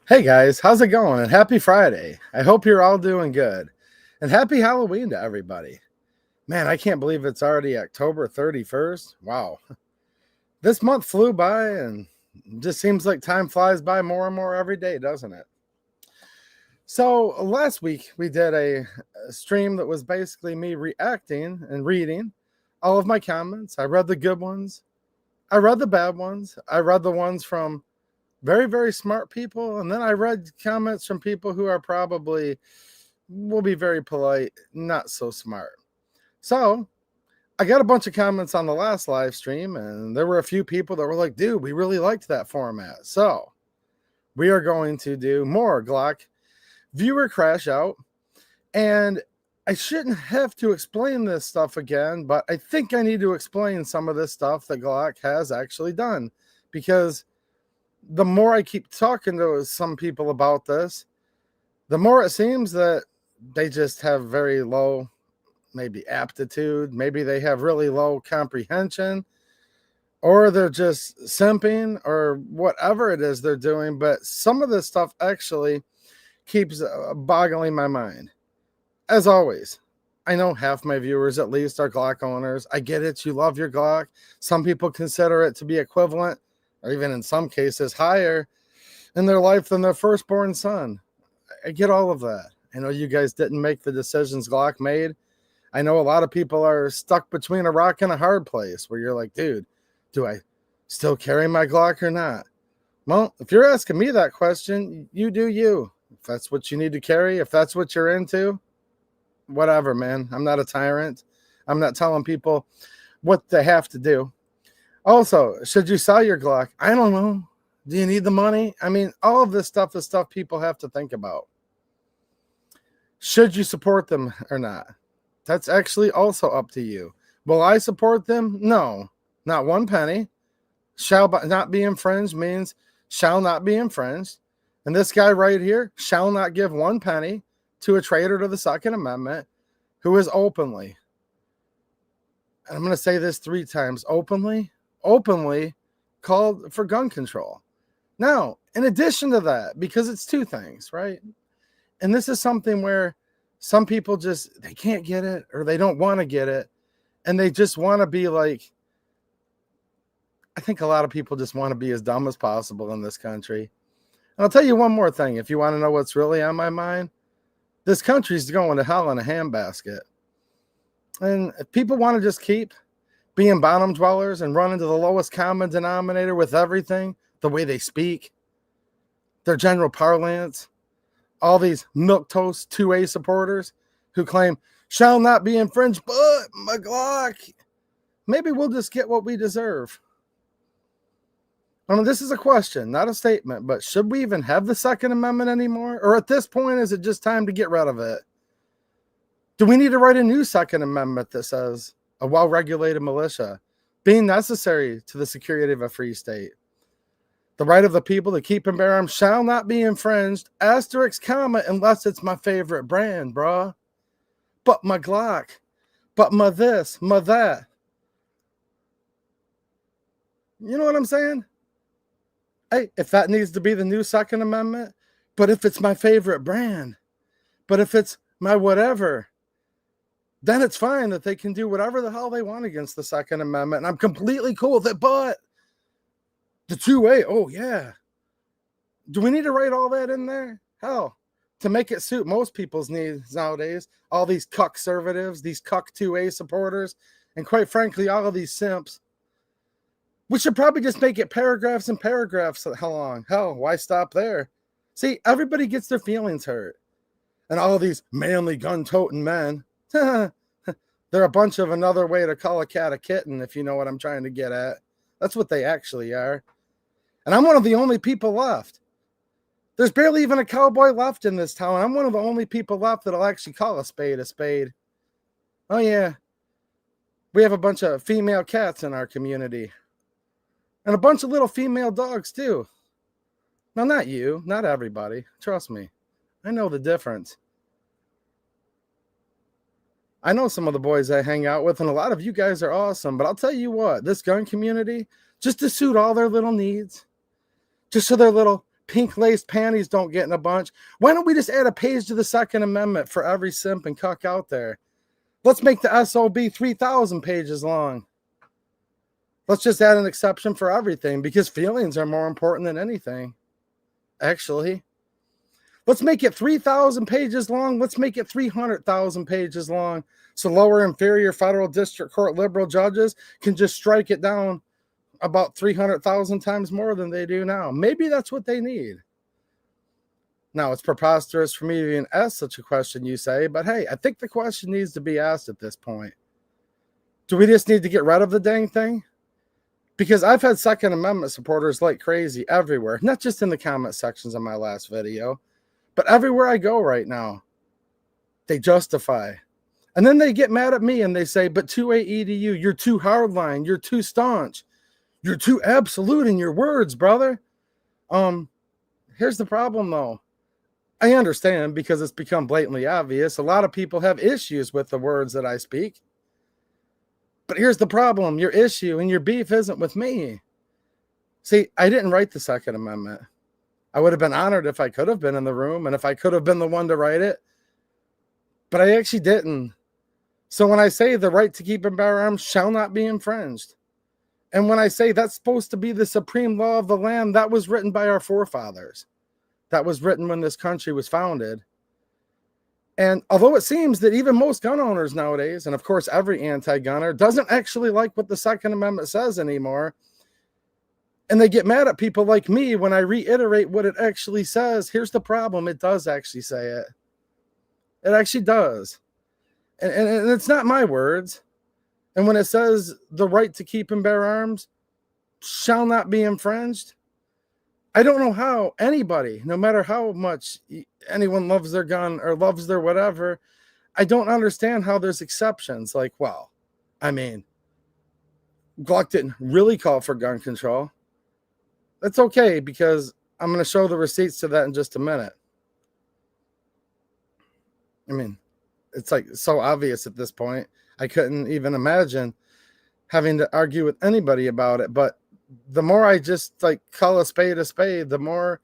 Hey guys, how's it going? And happy Friday. I hope you're all doing good. And happy Halloween to everybody. Man, I can't believe it's already October 31st. Wow. This month flew by and just seems like time flies by more and more every day, doesn't it? So, last week we did a stream that was basically me reacting and reading all of my comments. I read the good ones, I read the bad ones, I read the ones from very, very smart people. And then I read comments from people who are probably, will be very polite, not so smart. So I got a bunch of comments on the last live stream, and there were a few people that were like, dude, we really liked that format. So we are going to do more Glock viewer crash out. And I shouldn't have to explain this stuff again, but I think I need to explain some of this stuff that Glock has actually done, because the more I keep talking to some people about this, the more it seems that they just have very low, maybe aptitude, maybe they have really low comprehension, or they're just simping, or whatever it is they're doing. But some of this stuff actually keeps boggling my mind. As always, I know half my viewers at least are Glock owners. I get it. You love your Glock. Some people consider it to be equivalent, or even in some cases higher in their life than their firstborn son. I get all of that. I know you guys didn't make the decisions Glock made. I know a lot of people are stuck between a rock and a hard place where you're like, dude, do I still carry my Glock or not? Well, if you're asking me that question, you do you. If that's what you need to carry, if that's what you're into, whatever, man. I'm not a tyrant. I'm not telling people what they have to do. Also, should you sell your Glock? I don't know. Do you need the money? I mean, all of this stuff is stuff people have to think about. Should you support them or not? That's actually also up to you. Will I support them? No, not one penny. Shall not be infringed means shall not be infringed. And this guy right here shall not give one penny to a traitor to the Second Amendment who is openly, and I'm going to say this 3 times, openly called for gun control. Now, in addition to that, because it's 2 things, right? And this is something where some people just, they can't get it, or they don't want to get it, and they just want to be like, I think a lot of people just want to be as dumb as possible in this country. And I'll tell you one more thing. If you want to know what's really on my mind, this country's going to hell in a handbasket. And if people want to just keep being bottom dwellers and run into the lowest common denominator with everything, the way they speak, their general parlance, all these milquetoast 2A supporters who claim shall not be infringed, but my Glock, maybe we'll just get what we deserve. I mean, this is a question, not a statement, but should we even have the Second Amendment anymore? Or at this point, is it just time to get rid of it? Do we need to write a new Second Amendment that says a well-regulated militia being necessary to the security of a free state? The right of the people to keep and bear arms shall not be infringed, asterisk, comma, unless it's my favorite brand, bruh. But my Glock, but my this, my that. You know what I'm saying? Hey, if that needs to be the new Second Amendment, but if it's my favorite brand, but if it's my whatever, then it's fine that they can do whatever the hell they want against the Second Amendment. And I'm completely cool with it. But the 2A, oh yeah. Do we need to write all that in there? Hell, to make it suit most people's needs nowadays, all these cuck conservatives, these cuck 2A supporters, and quite frankly, all of these simps, we should probably just make it paragraphs and paragraphs. How long? Hell, why stop there? See, everybody gets their feelings hurt. And all of these manly gun-toting men, they're a bunch of another way to call a cat a kitten, if you know what I'm trying to get at. That's what they actually are. And I'm one of the only people left. There's barely even a cowboy left in this town. I'm one of the only people left that'll actually call a spade a spade. Oh, yeah. We have a bunch of female cats in our community. And a bunch of little female dogs, too. Now, not you. Not everybody. Trust me. I know the difference. I know some of the boys I hang out with, and a lot of you guys are awesome. But I'll tell you what. This gun community, just to suit all their little needs, just so their little pink-laced panties don't get in a bunch. Why don't we just add a page to the Second Amendment for every simp and cuck out there? Let's make the SOB 3,000 pages long. Let's just add an exception for everything, because feelings are more important than anything, actually. Let's make it 3,000 pages long. Let's make it 300,000 pages long, so lower inferior federal district court liberal judges can just strike it down about 300,000 times more than they do now. Maybe that's what they need. Now, it's preposterous for me to even ask such a question, you say, but hey, I think the question needs to be asked at this point. Do we just need to get rid of the dang thing? Because I've had Second Amendment supporters like crazy everywhere, not just in the comment sections of my last video, but everywhere I go right now. They justify. And then they get mad at me and they say, but 2A EDU, you're too hardline, you're too staunch, you're too absolute in your words, brother. Here's the problem, though. I understand, because it's become blatantly obvious. A lot of people have issues with the words that I speak. But here's the problem. Your issue and your beef isn't with me. See, I didn't write the Second Amendment. I would have been honored if I could have been in the room and if I could have been the one to write it. But I actually didn't. So when I say the right to keep and bear arms shall not be infringed, and when I say that's supposed to be the supreme law of the land, that was written by our forefathers. That was written when this country was founded. And although it seems that even most gun owners nowadays, and of course every anti-gunner, doesn't actually like what the Second Amendment says anymore, and they get mad at people like me when I reiterate what it actually says, here's the problem. It does actually say it. It actually does. And it's not my words. And when it says the right to keep and bear arms shall not be infringed, I don't know how anybody, no matter how much anyone loves their gun or loves their whatever, I don't understand how there's exceptions. Like, well, I mean, Glock didn't really call for gun control. That's okay, because I'm going to show the receipts to that in just a minute. I mean, it's like so obvious at this point. I couldn't even imagine having to argue with anybody about it. But the more I just like call a spade, the more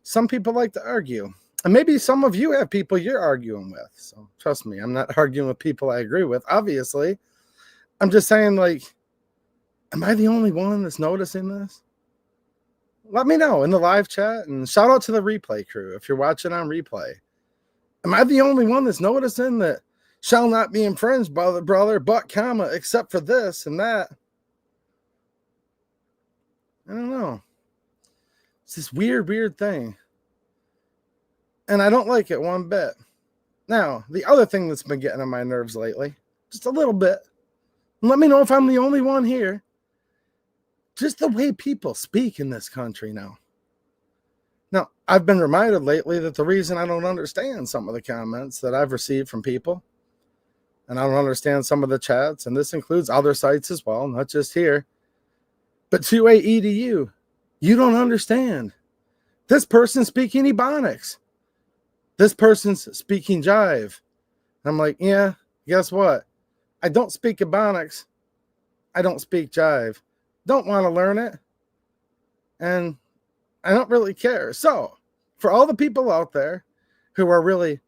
some people like to argue. And maybe some of you have people you're arguing with. So trust me, I'm not arguing with people I agree with, obviously. I'm just saying, like, am I the only one that's noticing this? Let me know in the live chat, and shout out to the replay crew if you're watching on replay. Am I the only one that's noticing that shall not be infringed, brother, but comma, except for this and that? I don't know. It's this weird thing. And I don't like it one bit. Now, the other thing that's been getting on my nerves lately, just a little bit, and let me know if I'm the only one here, just the way people speak in this country now. Now, I've been reminded lately that the reason I don't understand some of the comments that I've received from people, and I don't understand some of the chats, and this includes other sites as well, not just here, but 2A EDU, you don't understand. This person's speaking Ebonics. This person's speaking Jive. I'm like, yeah, guess what? I don't speak Ebonics. I don't speak Jive. Don't want to learn it. And I don't really care. So, for all the people out there who are really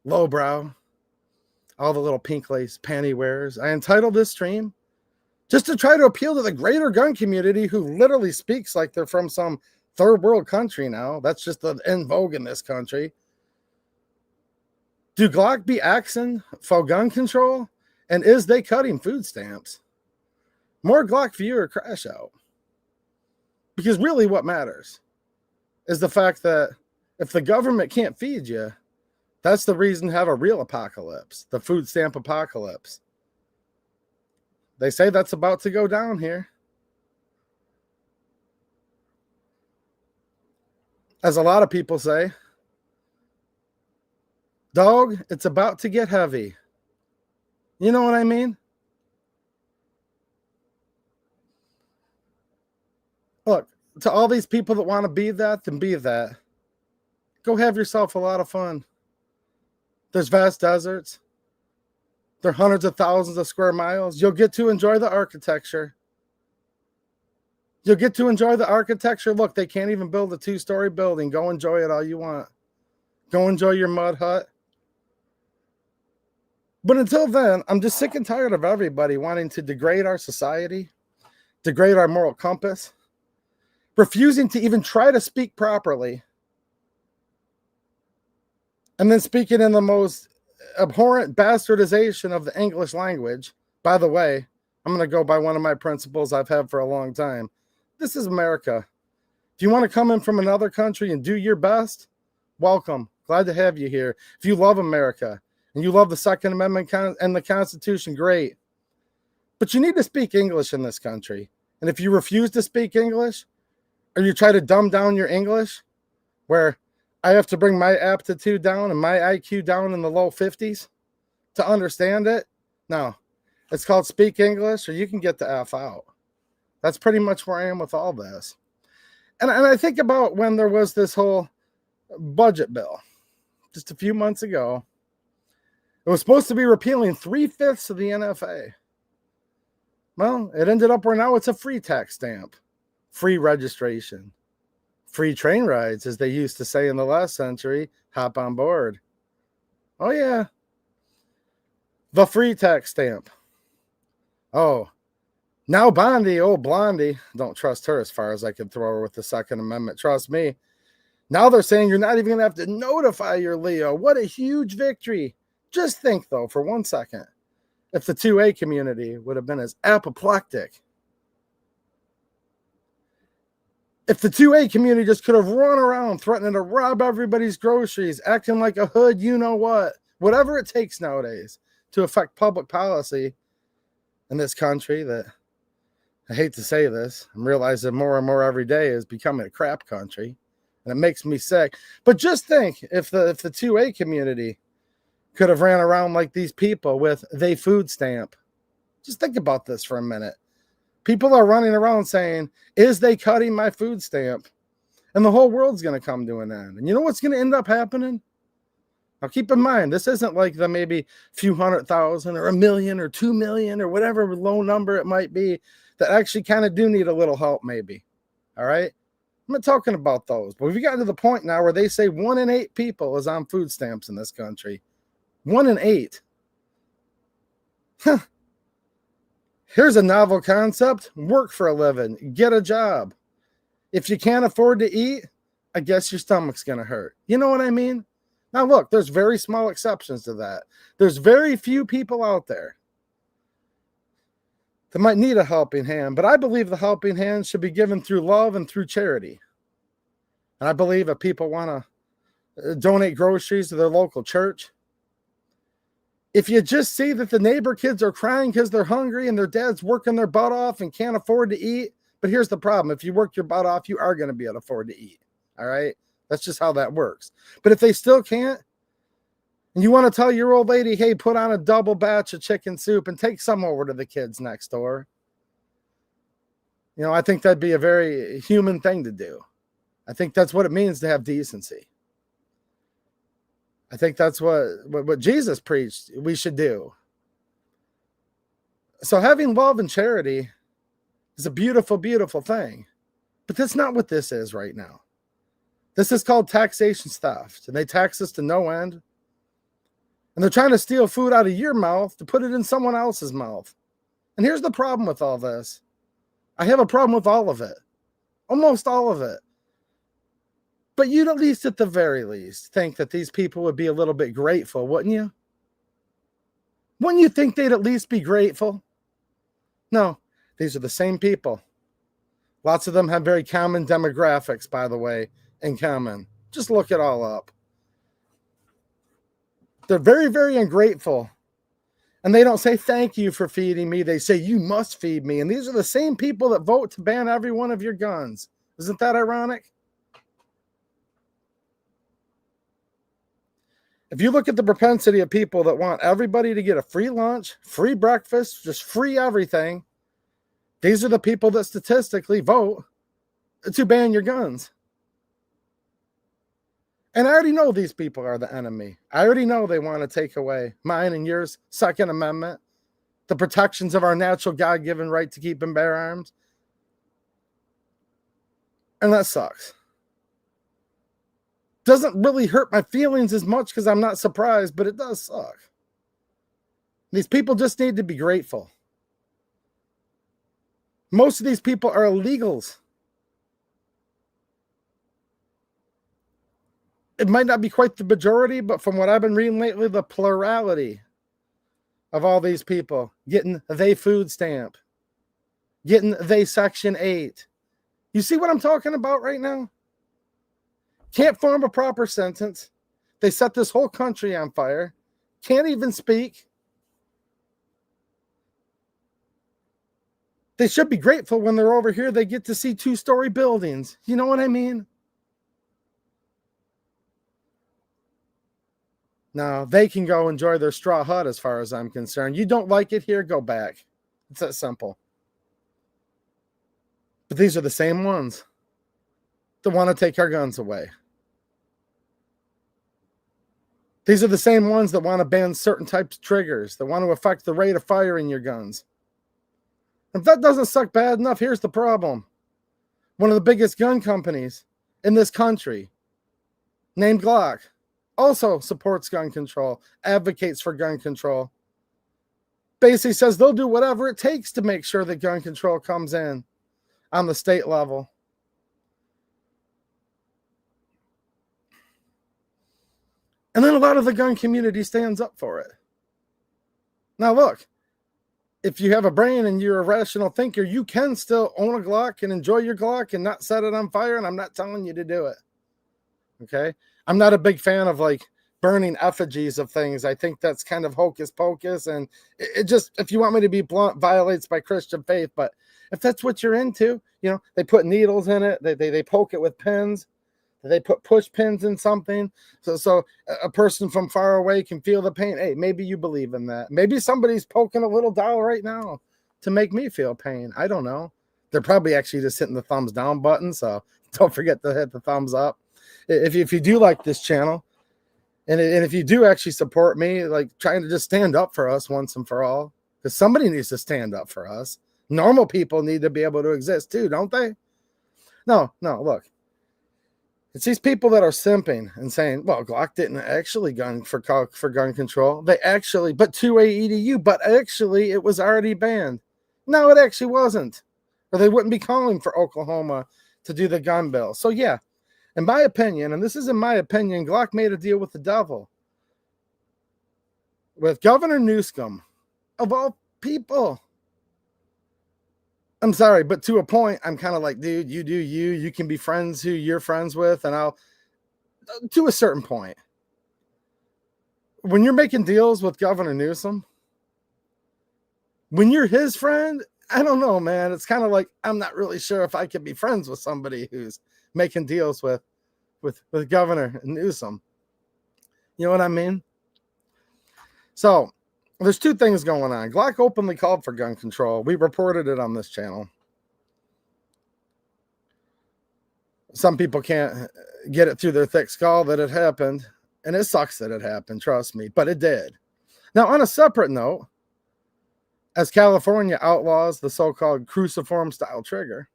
lowbrow, all the little pink lace panty wearers, I entitled this stream just to try to appeal to the greater gun community who literally speaks like they're from some third world country now. That's just in vogue in this country. Do Glock be axing for gun control? And is they cutting food stamps? More Glock for you or crash out? Because really what matters is the fact that if the government can't feed you, that's the reason to have a real apocalypse, the food stamp apocalypse. They say that's about to go down here. As a lot of people say, dog, it's about to get heavy. You know what I mean? Look, to all these people that want to be that, then be that. Go have yourself a lot of fun. There's vast deserts. There are hundreds of thousands of square miles. You'll get to enjoy the architecture. You'll get to enjoy the architecture. Look, they can't even build a 2-story building. Go enjoy it all you want. Go enjoy your mud hut. But until then, I'm just sick and tired of everybody wanting to degrade our society, degrade our moral compass, refusing to even try to speak properly, and then speaking in the most abhorrent bastardization of the English language. By the way, I'm going to go by one of my principles I've had for a long time. This is America. If you want to come in from another country and do your best, welcome. Glad to have you here. If you love America and you love the Second Amendment and the Constitution, great. But you need to speak English in this country. And if you refuse to speak English, or you try to dumb down your English, where I have to bring my aptitude down and my IQ down in the low 50s to understand it, no. It's called speak English, or you can get the F out. That's pretty much where I am with all this. And I think about when there was this whole budget bill just a few months ago. It was supposed to be repealing 3/5 of the NFA. Well, it ended up where now it's a free tax stamp, free registration, free train rides, as they used to say in the last century. Hop on board. Oh, yeah. The free tax stamp. Oh, now Bondi, old Blondie, don't trust her as far as I could throw her with the Second Amendment. Trust me. Now they're saying you're not even going to have to notify your Leo. What a huge victory. Just think, though, for 1 second, if the 2A community would have been as apoplectic. If the 2A community just could have run around threatening to rob everybody's groceries, acting like a hood, you know what, whatever it takes nowadays to affect public policy in this country that, I hate to say this, I'm realizing more and more every day is becoming a crap country, and it makes me sick. But just think, if the 2A community could have ran around like these people with they food stamp. Just think about this for a minute. People are running around saying, is they cutting my food stamp? And the whole world's going to come to an end. And you know what's going to end up happening? Now, keep in mind, this isn't like the maybe few 100,000 or 1 million or 2 million or whatever low number it might be that actually kind of do need a little help maybe. All right? I'm not talking about those. But we've gotten to the point now where they say 1 in 8 people is on food stamps in this country. 1 in 8. Huh. Here's a novel concept. Work for a living. Get a job. If you can't afford to eat, I guess your stomach's going to hurt. You know what I mean? Now, look, there's very small exceptions to that. There's very few people out there that might need a helping hand, but I believe the helping hand should be given through love and through charity. And I believe if people want to donate groceries to their local church, if you just see that the neighbor kids are crying because they're hungry and their dad's working their butt off and can't afford to eat, but here's the problem. If you work your butt off, you are going to be able to afford to eat. All right? That's just how that works. But if they still can't, and you want to tell your old lady, hey, put on a double batch of chicken soup and take some over to the kids next door. You know, I think that'd be a very human thing to do. I think that's what it means to have decency. I think that's what Jesus preached we should do. So having love and charity is a beautiful, beautiful thing. But that's not what this is right now. This is called taxation theft. And they tax us to no end. And they're trying to steal food out of your mouth to put it in someone else's mouth. And here's the problem with all this. I have a problem with all of it. Almost all of it. But you'd at least, at the very least, think that these people would be a little bit grateful, wouldn't you? Wouldn't you think they'd at least be grateful? No, these are the same people. Lots of them have very common demographics, by the way, in common. Just look it all up. They're very, very ungrateful. And they don't say, thank you for feeding me. They say, you must feed me. And these are the same people that vote to ban every one of your guns. Isn't that ironic? If you look at the propensity of people that want everybody to get a free lunch, free breakfast, just free everything, these are the people that statistically vote to ban your guns. And I already know these people are the enemy. I already know they want to take away mine and yours Second Amendment, the protections of our natural God-given right to keep and bear arms. And that sucks. Doesn't really hurt my feelings as much because I'm not surprised, but it does suck. These people just need to be grateful. Most of these people are illegals. It might not be quite the majority, but from what I've been reading lately, the plurality of all these people getting they food stamp, getting they Section 8. You see what I'm talking about right now? Can't form a proper sentence. They set this whole country on fire. Can't even speak. They should be grateful when they're over here. They get to see 2-story buildings. You know what I mean? Now, they can go enjoy their straw hut as far as I'm concerned. You don't like it here, go back. It's that simple. But these are the same ones that want to take our guns away. These are the same ones that want to ban certain types of triggers, that want to affect the rate of firing your guns. If that doesn't suck bad enough, here's the problem. One of the biggest gun companies in this country, named Glock, also supports gun control, advocates for gun control. Basically says they'll do whatever it takes to make sure that gun control comes in on the state level. And then a lot of the gun community stands up for it. Now look, if you have a brain and you're a rational thinker, you can still own a Glock and enjoy your Glock and not set it on fire, and I'm not telling you to do it. Okay? I'm not a big fan of like burning effigies of things. I think that's kind of hocus pocus, and it just, if you want me to be blunt, violates my Christian faith. But if that's what you're into, you know, they put needles in it, they poke it with pins, they put push pins in something, so a person from far away can feel the pain. Hey, maybe you believe in that. Maybe somebody's poking a little dial right now to make me feel pain. I don't know. They're probably actually just hitting the thumbs down button, so don't forget to hit the thumbs up. If you do like this channel, and if you do actually support me, like trying to just stand up for us once and for all, because somebody needs to stand up for us. Normal people need to be able to exist too, don't they? No, look. It's these people that are simping and saying, well, Glock didn't actually gun for gun control. They actually, but 2A EDU, but actually it was already banned. No, it actually wasn't. Or they wouldn't be calling for Oklahoma to do the gun bill. So yeah, in my opinion, and this is in my opinion, Glock made a deal with the devil. With Governor Newsom, of all people. I'm sorry, but to a point, I'm kind of like, dude, you do you. You can be friends who you're friends with, and I'll, to a certain point. When you're making deals with Governor Newsom, when you're his friend, I don't know, man. It's kind of like, I'm not really sure if I could be friends with somebody who's making deals with Governor Newsom. You know what I mean? So there's two things going on. Glock openly called for gun control. We reported it on this channel. Some people can't get it through their thick skull that it happened, and it sucks that it happened, trust me, but it did. Now, on a separate note, as California outlaws the so-called cruciform style trigger,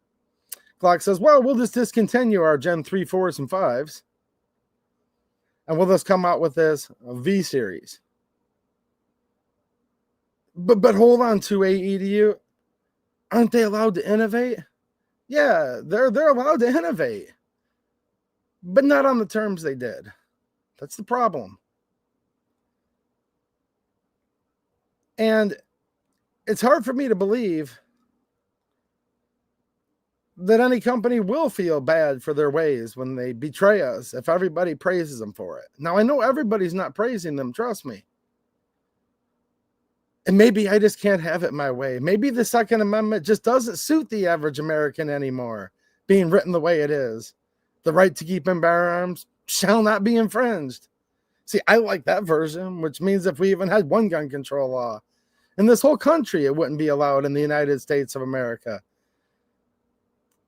Glock says, well, we'll just discontinue our Gen 3, 4s, and 5s, and we'll just come out with this V series. But hold on to AEDU. Aren't they allowed to innovate? Yeah, they're allowed to innovate, but not on the terms they did. That's the problem. And it's hard for me to believe that any company will feel bad for their ways when they betray us if everybody praises them for it. Now, I know everybody's not praising them, trust me. And maybe I just can't have it my way. Maybe the Second Amendment just doesn't suit the average American anymore, being written the way it is. The right to keep and bear arms shall not be infringed. See, I like that version, which means if we even had one gun control law in this whole country, it wouldn't be allowed in the United States of America.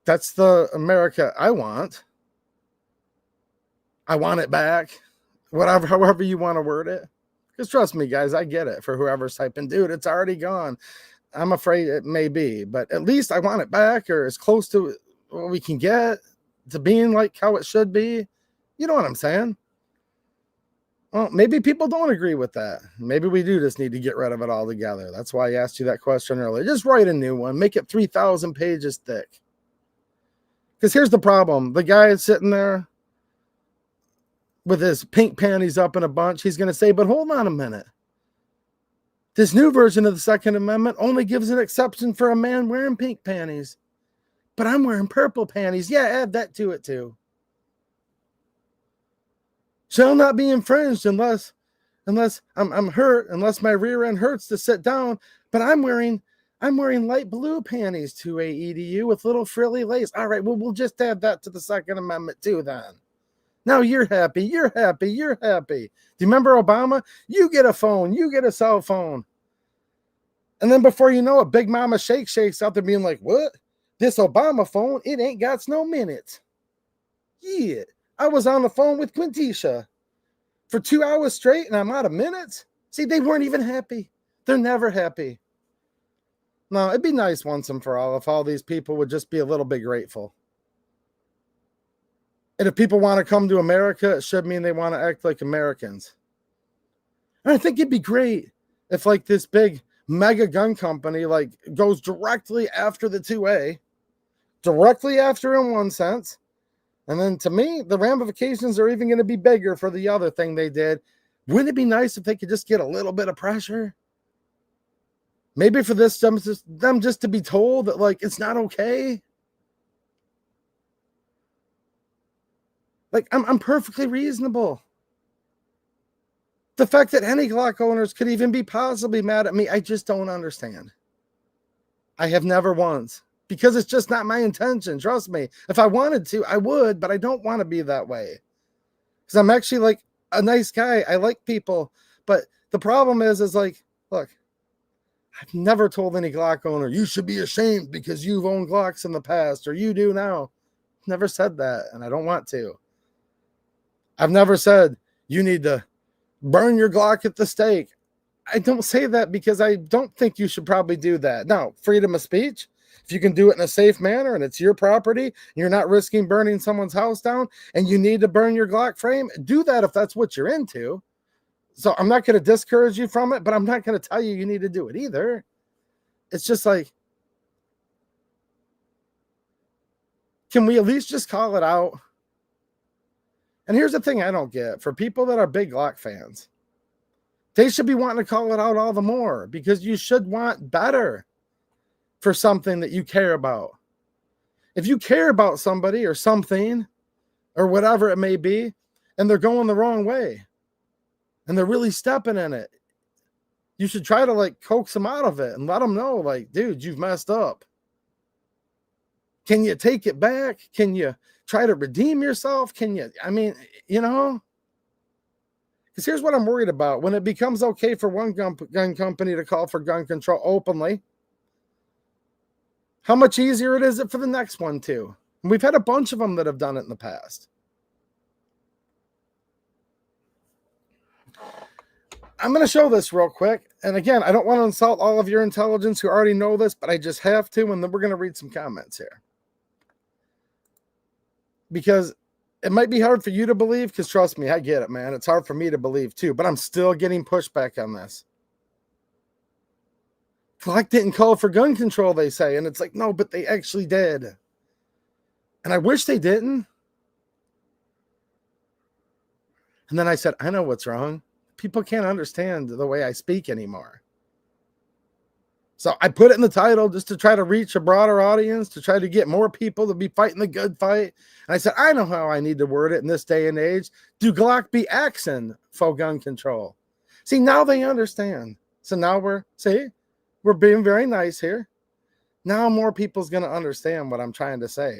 That's the America I want. I want it back. Whatever, however you want to word it. Because trust me, guys, I get it for whoever's typing, dude, it's already gone. I'm afraid it may be, but at least I want it back or as close to what we can get. to being like how it should be. You know what I'm saying? Well, maybe people don't agree with that. Maybe we do just need to get rid of it altogether. That's why I asked you that question earlier. Just write a new one. Make it 3,000 pages thick. Because here's the problem. The guy is sitting there with his pink panties up in a bunch. He's going to say, but hold on a minute. This new version of the Second Amendment only gives an exception for a man wearing pink panties. But I'm wearing purple panties. Yeah, add that to it too. Shall not be infringed unless I'm hurt, unless my rear end hurts to sit down. But I'm wearing light blue panties to a EDU with little frilly lace. All right, well, we'll just add that to the Second Amendment too then. Now you're happy, you're happy, you're happy. Do you remember Obama? You get a phone, you get a cell phone. And then before you know it, Big Mama Shakes out there being like, what? This Obama phone, it ain't got no minutes. Yeah. I was on the phone with Quintisha for 2 hours straight and I'm out of minutes. See, they weren't even happy. They're never happy. No, it'd be nice once and for all if all these people would just be a little bit grateful. And if people want to come to America, it should mean they want to act like Americans. And I think it'd be great if like this big mega gun company like goes directly after the 2A, directly after in one sense. And then to me, the ramifications are even going to be bigger for the other thing they did. Wouldn't it be nice if they could just get a little bit of pressure? Maybe for this, them just to be told that, like, it's not okay. Like, I'm perfectly reasonable. The fact that any Glock owners could even be possibly mad at me, I just don't understand. I have never once. Because it's just not my intention. Trust me. If I wanted to, I would, but I don't want to be that way. Because I'm actually like a nice guy. I like people. But the problem is like, look, I've never told any Glock owner, you should be ashamed because you've owned Glocks in the past or you do now. I've never said that, and I don't want to. I've never said you need to burn your Glock at the stake. I don't say that because I don't think you should probably do that. Now, freedom of speech. If you can do it in a safe manner and it's your property, and you're not risking burning someone's house down and you need to burn your Glock frame, do that if that's what you're into. So I'm not going to discourage you from it, but I'm not going to tell you you need to do it either. It's just like, can we at least just call it out? And here's the thing I don't get. For people that are big Glock fans, they should be wanting to call it out all the more because you should want better for something that you care about. If you care about somebody or something or whatever it may be, and they're going the wrong way and they're really stepping in it, you should try to like coax them out of it and let them know, like, dude, you've messed up. Can you take it back? Can you try to redeem yourself? Can you, I mean, you know, because here's what I'm worried about. When it becomes okay for one gun company to call for gun control openly, how much easier it is for the next one too? And we've had a bunch of them that have done it in the past. I'm going to show this real quick. And again, I don't want to insult all of your intelligence who already know this, but I just have to. And then we're going to read some comments here. Because it might be hard for you to believe, because trust me, I get it, man. It's hard for me to believe too, but I'm still getting pushback on this. Glock didn't call for gun control, they say. And it's like, no, but they actually did. And I wish they didn't. And then I said, I know what's wrong. People can't understand the way I speak anymore. So I put it in the title just to try to reach a broader audience, to try to get more people to be fighting the good fight. And I said, I know how I need to word it in this day and age. Do Glock be Axing for gun control? See, now they understand. So now we're being very nice here. Now more people's going to understand what I'm trying to say.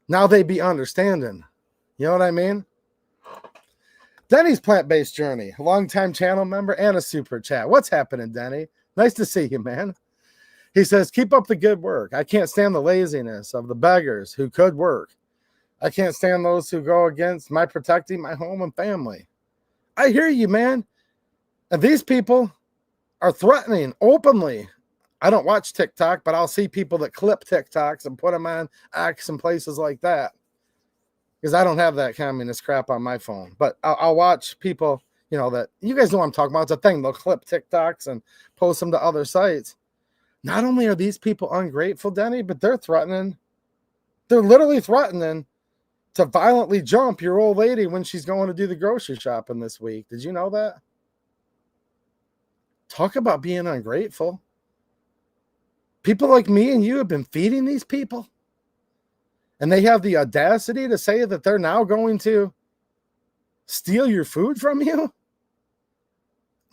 Now they be understanding. You know what I mean? Denny's Plant-Based Journey, a longtime channel member and a super chat. What's happening, Denny? Nice to see you, man. He says, keep up the good work. I can't stand the laziness of the beggars who could work. I can't stand those who go against my protecting my home and family. I hear you, man. And these people are threatening openly I don't watch TikTok, but I'll see people that clip TikToks and put them on X and places like that. Because I don't have that communist crap on my phone. But I'll watch people, that you guys know what I'm talking about. It's a thing. They'll clip TikToks and post them to other sites. Not only are these people ungrateful, Denny, but they're literally threatening to violently jump your old lady when she's going to do the grocery shopping this week. Did you know that? Talk about being ungrateful. People like me and you have been feeding these people, and they have the audacity to say that they're now going to steal your food from you?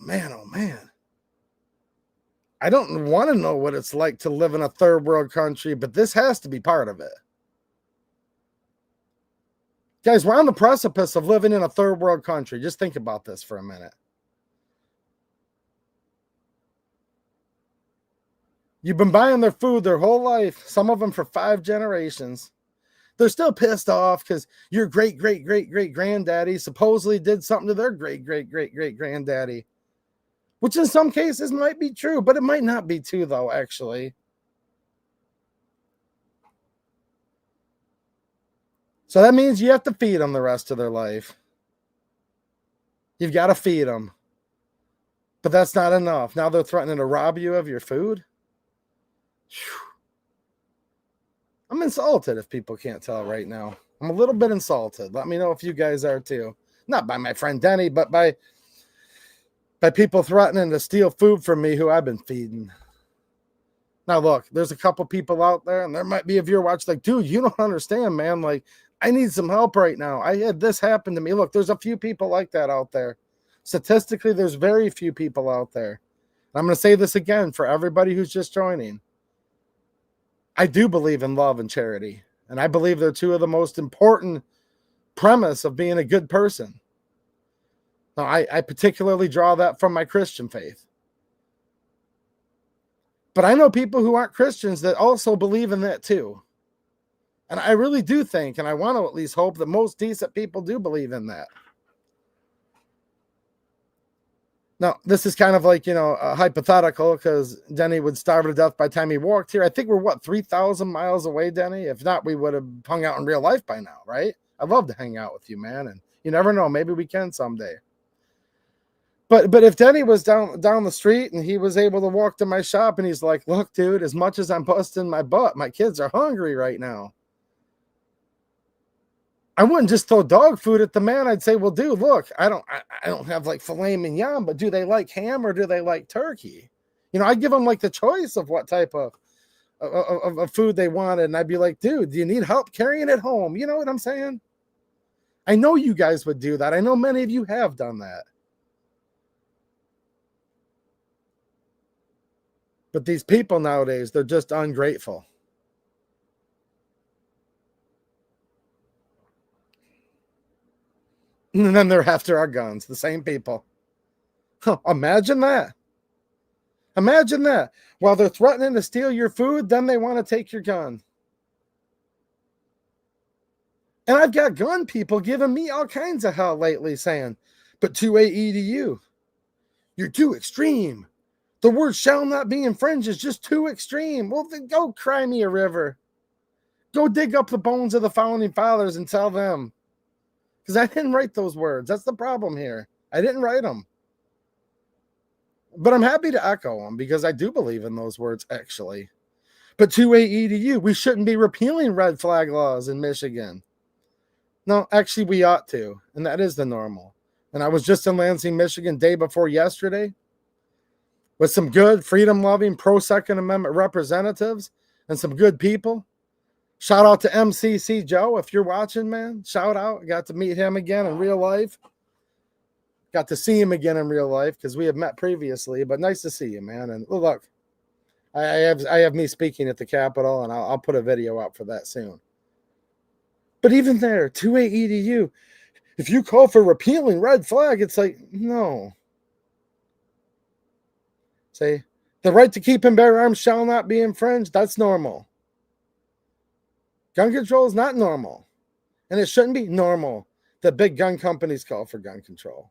Man, oh man. I don't want to know what it's like to live in a third world country, but this has to be part of it. Guys, we're on the precipice of living in a third world country. Just think about this for a minute. You've been buying their food their whole life, some of them for 5 generations. They're still pissed off because your great-great-great-great-granddaddy supposedly did something to their great-great-great-great-granddaddy, which in some cases might be true, but it might not be too, though, actually. So that means you have to feed them the rest of their life. You've got to feed them. But that's not enough. Now they're threatening to rob you of your food? Whew. I'm insulted, if people can't tell right now. I'm a little bit insulted. Let me know if you guys are too. Not by my friend Denny, but by people threatening to steal food from me who I've been feeding. Now, look, there's a couple people out there, and there might be a viewer watch like, dude, you don't understand, man. Like, I need some help right now. I had this happen to me. Look, there's a few people like that out there. Statistically, there's very few people out there. I'm going to say this again for everybody who's just joining. I do believe in love and charity, and I believe they're two of the most important premise of being a good person. Now, I particularly draw that from my Christian faith. But I know people who aren't Christians that also believe in that too. And I really do think, and I want to at least hope, that most decent people do believe in that. Now, this is kind of like, hypothetical, because Denny would starve to death by the time he walked here. I think we're, 3,000 miles away, Denny? If not, we would have hung out in real life by now, right? I'd love to hang out with you, man. And you never know. Maybe we can someday. But if Denny was down the street and he was able to walk to my shop and he's like, look, dude, as much as I'm busting my butt, my kids are hungry right now. I wouldn't just throw dog food at the man. I'd say, well, dude, look, I don't have like filet mignon, but do they like ham or do they like turkey? I'd give them like the choice of what type of food they wanted. And I'd be like, dude, do you need help carrying it home? You know what I'm saying? I know you guys would do that. I know many of you have done that. But these people nowadays, they're just ungrateful. And then they're after our guns, the same people. Imagine that. Imagine that. While they're threatening to steal your food, then they want to take your gun. And I've got gun people giving me all kinds of hell lately saying, but 2A EDU, you're too extreme. The word shall not be infringed is just too extreme. Well, then go cry me a river. Go dig up the bones of the founding fathers and tell them. Because I didn't write those words. That's the problem here. I didn't write them. But I'm happy to echo them because I do believe in those words, actually. But 2A EDU, we shouldn't be repealing red flag laws in Michigan. No, actually, we ought to. And that is the normal. And I was just in Lansing, Michigan, day before yesterday with some good freedom-loving pro-Second Amendment representatives and some good people. Shout out to MCC Joe. If you're watching, man, shout out. Got to meet him again in real life. Got to see him again in real life because we have met previously, but nice to see you, man. And look, I have me speaking at the Capitol, and I'll put a video out for that soon. But even there, 2A EDU, if you call for repealing red flag, it's like, no. Say, the right to keep and bear arms shall not be infringed. That's normal. Gun control is not normal. And it shouldn't be normal that big gun companies call for gun control.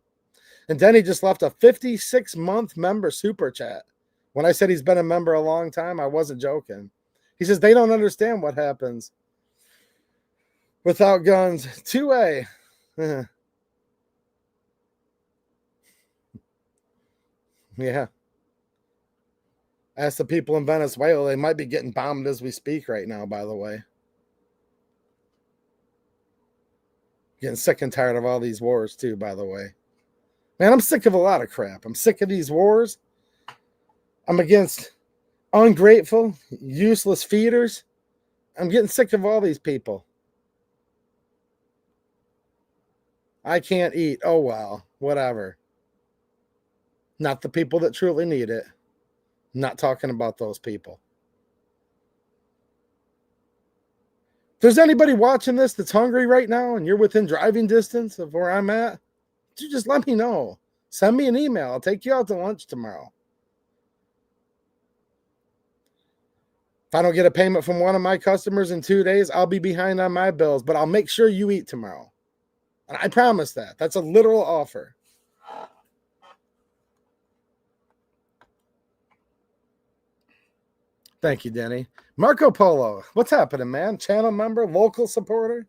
And Denny just left a 56-month member super chat. When I said he's been a member a long time, I wasn't joking. He says they don't understand what happens without guns. 2A. Yeah. Ask the people in Venezuela. They might be getting bombed as we speak right now, by the way. Getting sick and tired of all these wars, too, by the way. Man, I'm sick of a lot of crap. I'm sick of these wars. I'm against ungrateful, useless feeders. I'm getting sick of all these people. I can't eat. Oh, well, whatever. Not the people that truly need it. I'm not talking about those people. If there's anybody watching this that's hungry right now and you're within driving distance of where I'm at, you just let me know. Send me an email. I'll take you out to lunch tomorrow. If I don't get a payment from one of my customers in 2 days, I'll be behind on my bills, but I'll make sure you eat tomorrow. And I promise that. That's a literal offer. Thank you, Denny. Marco Polo, what's happening, man? Channel member, local supporter.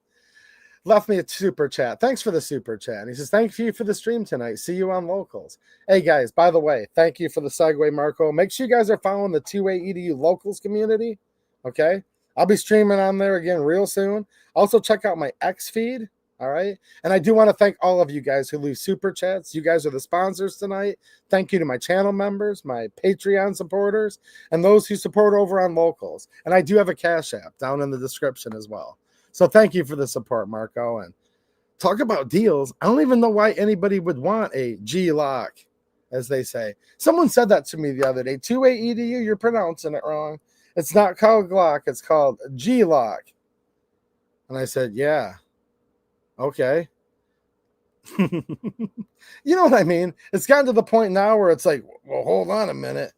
Left me a super chat. Thanks for the super chat. And he says, thank you for the stream tonight. See you on Locals. Hey, guys, by the way, thank you for the segue, Marco. Make sure you guys are following the 2A EDU Locals community, okay? I'll be streaming on there again real soon. Also, check out my X feed, all right? And I do want to thank all of you guys who leave super chats. You guys are the sponsors tonight. Thank you to my channel members, my Patreon supporters, and those who support over on Locals. And I do have a Cash App down in the description as well. So thank you for the support, Marco. And talk about deals. I don't even know why anybody would want a G-Lock, as they say. Someone said that to me the other day. 2A EDU, you're pronouncing it wrong. It's not called Glock. It's called G-Lock. And I said, yeah. Okay. You know what I mean? It's gotten to the point now where it's like, well, hold on a minute.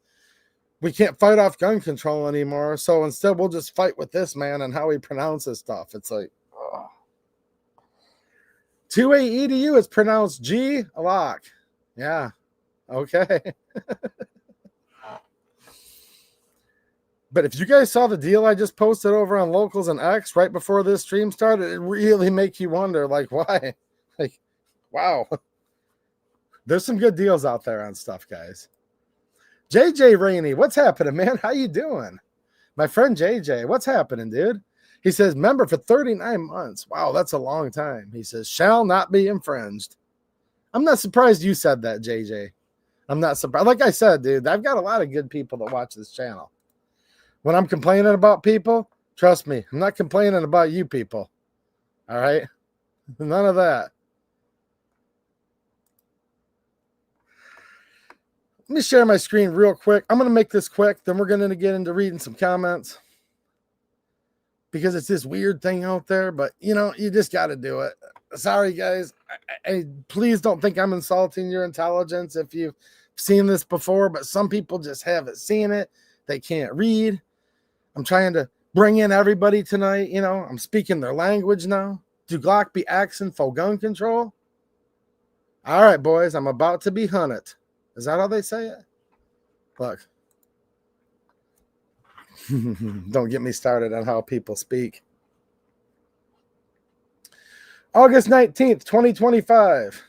We can't fight off gun control anymore. So instead, we'll just fight with this man and how he pronounces stuff. It's like, oh. 2A EDU is pronounced G-Lock. Yeah. Okay. But if you guys saw the deal I just posted over on Locals and X right before this stream started, it really makes you wonder, like, why? Like, wow. There's some good deals out there on stuff, guys. JJ Rainey, what's happening, man? How you doing? My friend JJ, what's happening, dude? He says, member for 39 months. Wow, that's a long time. He says, shall not be infringed. I'm not surprised you said that, JJ. I'm not surprised. Like I said, dude, I've got a lot of good people that watch this channel. When I'm complaining about people, trust me, I'm not complaining about you people. All right? None of that. Let me share my screen real quick. I'm going to make this quick. Then we're going to get into reading some comments. Because it's this weird thing out there. But, you know, you just got to do it. Sorry, guys. Please don't think I'm insulting your intelligence if you've seen this before. But some people just haven't seen it. They can't read. I'm trying to bring in everybody tonight. You know, I'm speaking their language now. Do Glock be axing for gun control? All right, boys. I'm about to be hunted. Is that how they say it? Look. Don't get me started on how people speak. August 19th, 2025.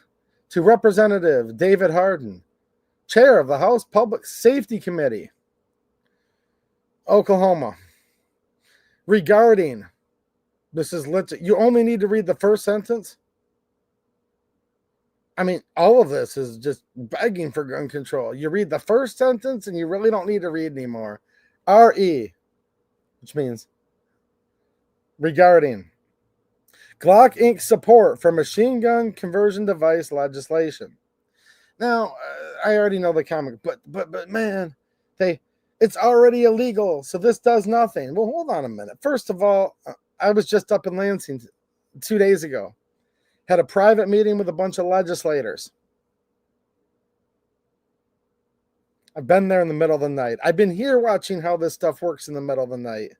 To Representative David Hardin, Chair of the House Public Safety Committee, Oklahoma. Regarding, this is legit. You only need to read the first sentence. I mean, all of this is just begging for gun control. You read the first sentence and you really don't need to read anymore. RE, which means regarding Glock Inc. support for machine gun conversion device legislation. Now, I already know the comic, but man, it's already illegal, so this does nothing. Well, hold on a minute. First of all, I was just up in Lansing 2 days ago. Had a private meeting with a bunch of legislators. I've been there in the middle of the night. I've been here watching how this stuff works in the middle of the night.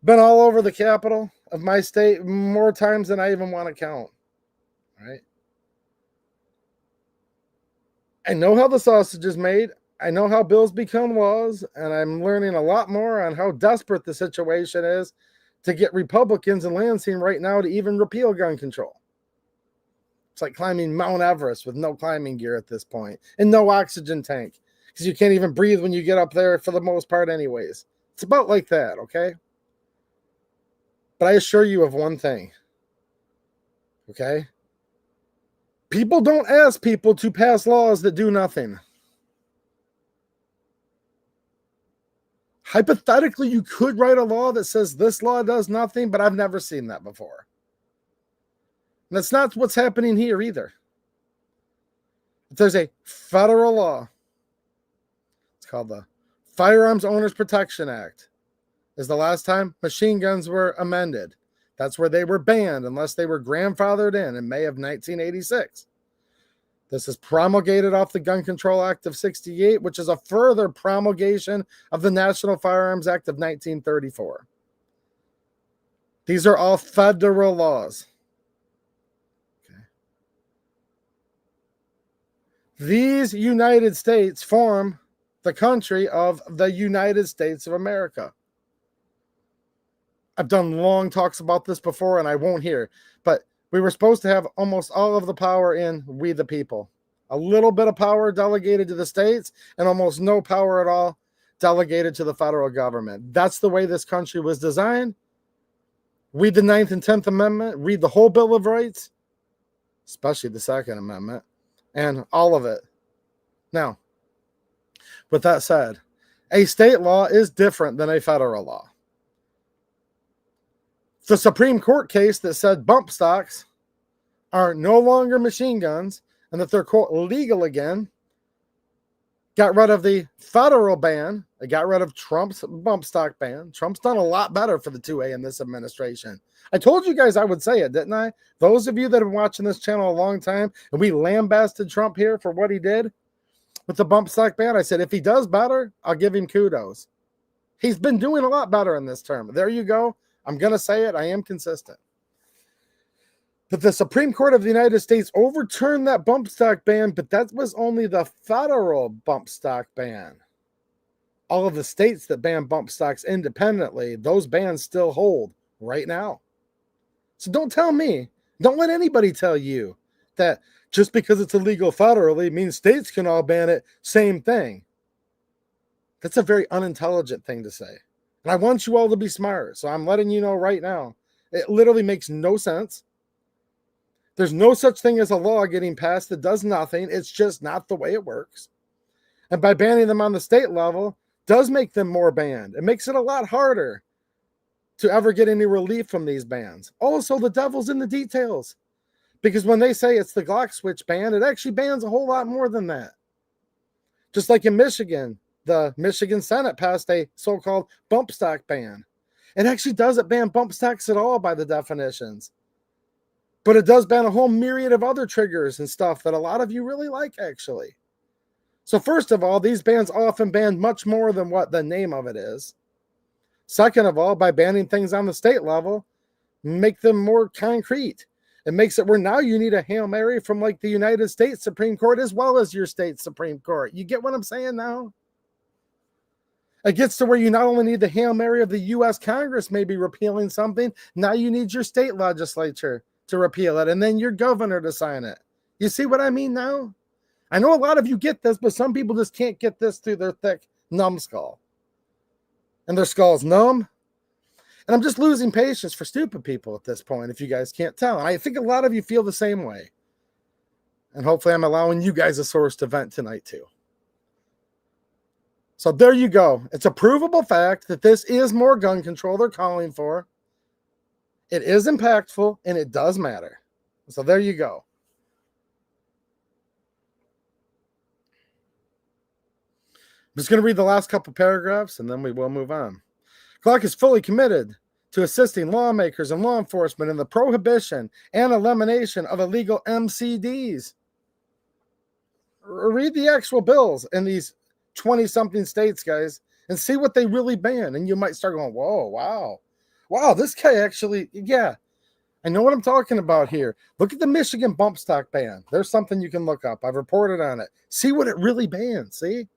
Been all over the capital of my state more times than I even want to count. All right. I know how the sausage is made. I know how bills become laws, and I'm learning a lot more on how desperate the situation is to get Republicans in Lansing right now to even repeal gun control. It's like climbing Mount Everest with no climbing gear at this point and no oxygen tank because you can't even breathe when you get up there for the most part anyways. It's about like that, okay? But I assure you of one thing, okay? People don't ask people to pass laws that do nothing. Hypothetically, you could write a law that says this law does nothing, but I've never seen that before. And that's not what's happening here either. If there's a federal law, it's called the Firearms Owners Protection Act, is the last time machine guns were amended. That's where they were banned unless they were grandfathered in May of 1986. This is promulgated off the Gun Control Act of 68, which is a further promulgation of the National Firearms Act of 1934. These are all federal laws. Okay. These United States form the country of the United States of America. I've done long talks about this before, and I won't here, but we were supposed to have almost all of the power in we the people. A little bit of power delegated to the states and almost no power at all delegated to the federal government. That's the way this country was designed. Read the 9th and 10th Amendment, read the whole Bill of Rights, especially the Second Amendment, and all of it. Now, with that said, a state law is different than a federal law. The Supreme Court case that said bump stocks are no longer machine guns and that they're, quote, legal again, got rid of the federal ban. They got rid of Trump's bump stock ban. Trump's done a lot better for the 2A in this administration. I told you guys I would say it, didn't I? Those of you that have been watching this channel a long time, and we lambasted Trump here for what he did with the bump stock ban, I said, if he does better, I'll give him kudos. He's been doing a lot better in this term. There you go. I'm going to say it. I am consistent. But the Supreme Court of the United States overturned that bump stock ban, but that was only the federal bump stock ban. All of the states that ban bump stocks independently, those bans still hold right now. So don't tell me, don't let anybody tell you that just because it's illegal federally means states can all ban it. Same thing. That's a very unintelligent thing to say. And I want you all to be smart. So I'm letting you know right now. It literally makes no sense. There's no such thing as a law getting passed that does nothing. It's just not the way it works. And by banning them on the state level does make them more banned. It makes it a lot harder to ever get any relief from these bans. Also, the devil's in the details. Because when they say it's the Glock switch ban, it actually bans a whole lot more than that. Just like in Michigan, the Michigan Senate passed a so-called bump stock ban. It actually doesn't ban bump stocks at all by the definitions. But it does ban a whole myriad of other triggers and stuff that a lot of you really like, actually. So first of all, these bans often ban much more than what the name of it is. Second of all, by banning things on the state level, make them more concrete. It makes it where now you need a Hail Mary from like the United States Supreme Court as well as your state Supreme Court. You get what I'm saying now? It gets to where you not only need the Hail Mary of the U.S. Congress maybe repealing something, now you need your state legislature to repeal it, and then your governor to sign it. You see what I mean now? I know a lot of you get this, but some people just can't get this through their thick, numbskull. And their skull's numb. And I'm just losing patience for stupid people at this point, if you guys can't tell. And I think a lot of you feel the same way. And hopefully I'm allowing you guys a source to vent tonight too. So there you go. It's a provable fact that this is more gun control they're calling for. It is impactful, and it does matter. So there you go. I'm just going to read the last couple paragraphs, and then we will move on. Glock is fully committed to assisting lawmakers and law enforcement in the prohibition and elimination of illegal MCDs. Read the actual bills in these 20-something states, guys, and see what they really ban. And you might start going, whoa, wow. Wow, this guy actually, yeah. I know what I'm talking about here. Look at the Michigan bump stock ban. There's something you can look up. I've reported on it. See what it really bans, see?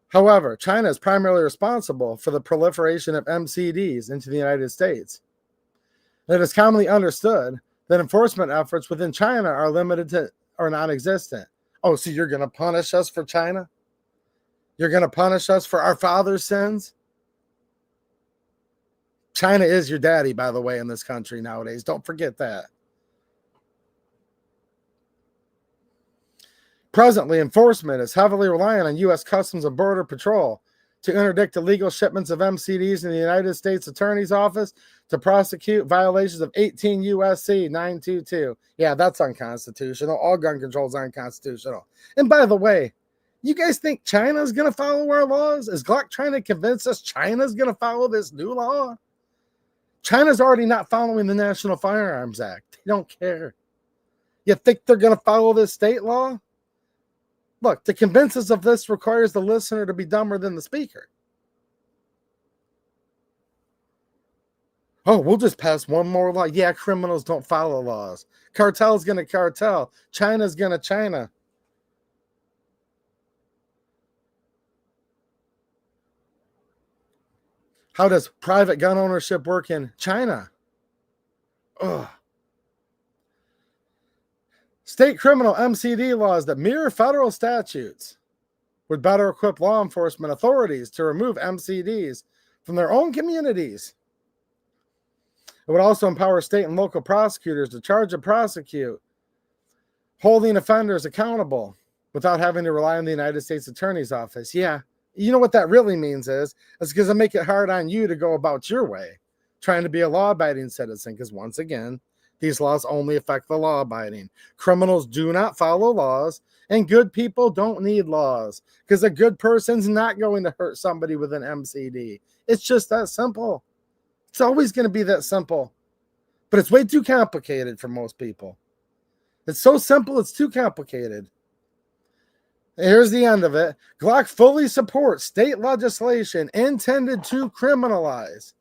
However, China is primarily responsible for the proliferation of MCDs into the United States. It is commonly understood that enforcement efforts within China are limited to or non-existent. Oh, so you're going to punish us for China? You're going to punish us for our father's sins? China is your daddy, by the way, in this country nowadays. Don't forget that. Presently, enforcement is heavily reliant on U.S. Customs and Border Patrol to interdict illegal shipments of MCDs in the United States Attorney's Office to prosecute violations of 18 U.S.C. 922. Yeah, that's unconstitutional. All gun control is unconstitutional. And by the way, you guys think China's going to follow our laws? Is Glock trying to convince us China's going to follow this new law? China's already not following the National Firearms Act. They don't care. You think they're going to follow this state law? Look, to convince us of this requires the listener to be dumber than the speaker. Oh, we'll just pass one more law. Yeah, criminals don't follow laws. Cartel's going to cartel. China's going to China. How does private gun ownership work in China? Ugh. State criminal MCD laws that mirror federal statutes would better equip law enforcement authorities to remove MCDs from their own communities. It would also empower state and local prosecutors to charge and prosecute, holding offenders accountable without having to rely on the United States Attorney's Office. Yeah, you know what that really means is it's because it make it hard on you to go about your way, trying to be a law-abiding citizen, because once again, these laws only affect the law-abiding. Criminals do not follow laws, and good people don't need laws, because a good person's not going to hurt somebody with an MCD. It's just that simple. It's always going to be that simple. But it's way too complicated for most people. It's so simple, it's too complicated. Here's the end of it. Glock fully supports state legislation intended to criminalize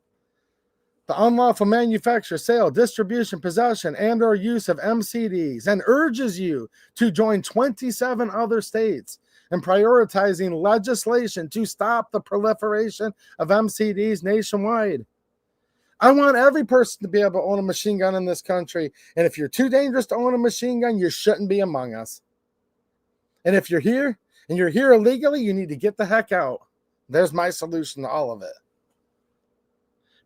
the unlawful manufacture, sale, distribution, possession, and or use of MCDs, and urges you to join 27 other states in prioritizing legislation to stop the proliferation of MCDs nationwide. I want every person to be able to own a machine gun in this country, and if you're too dangerous to own a machine gun, you shouldn't be among us. And if you're here, and you're here illegally, you need to get the heck out. There's my solution to all of it.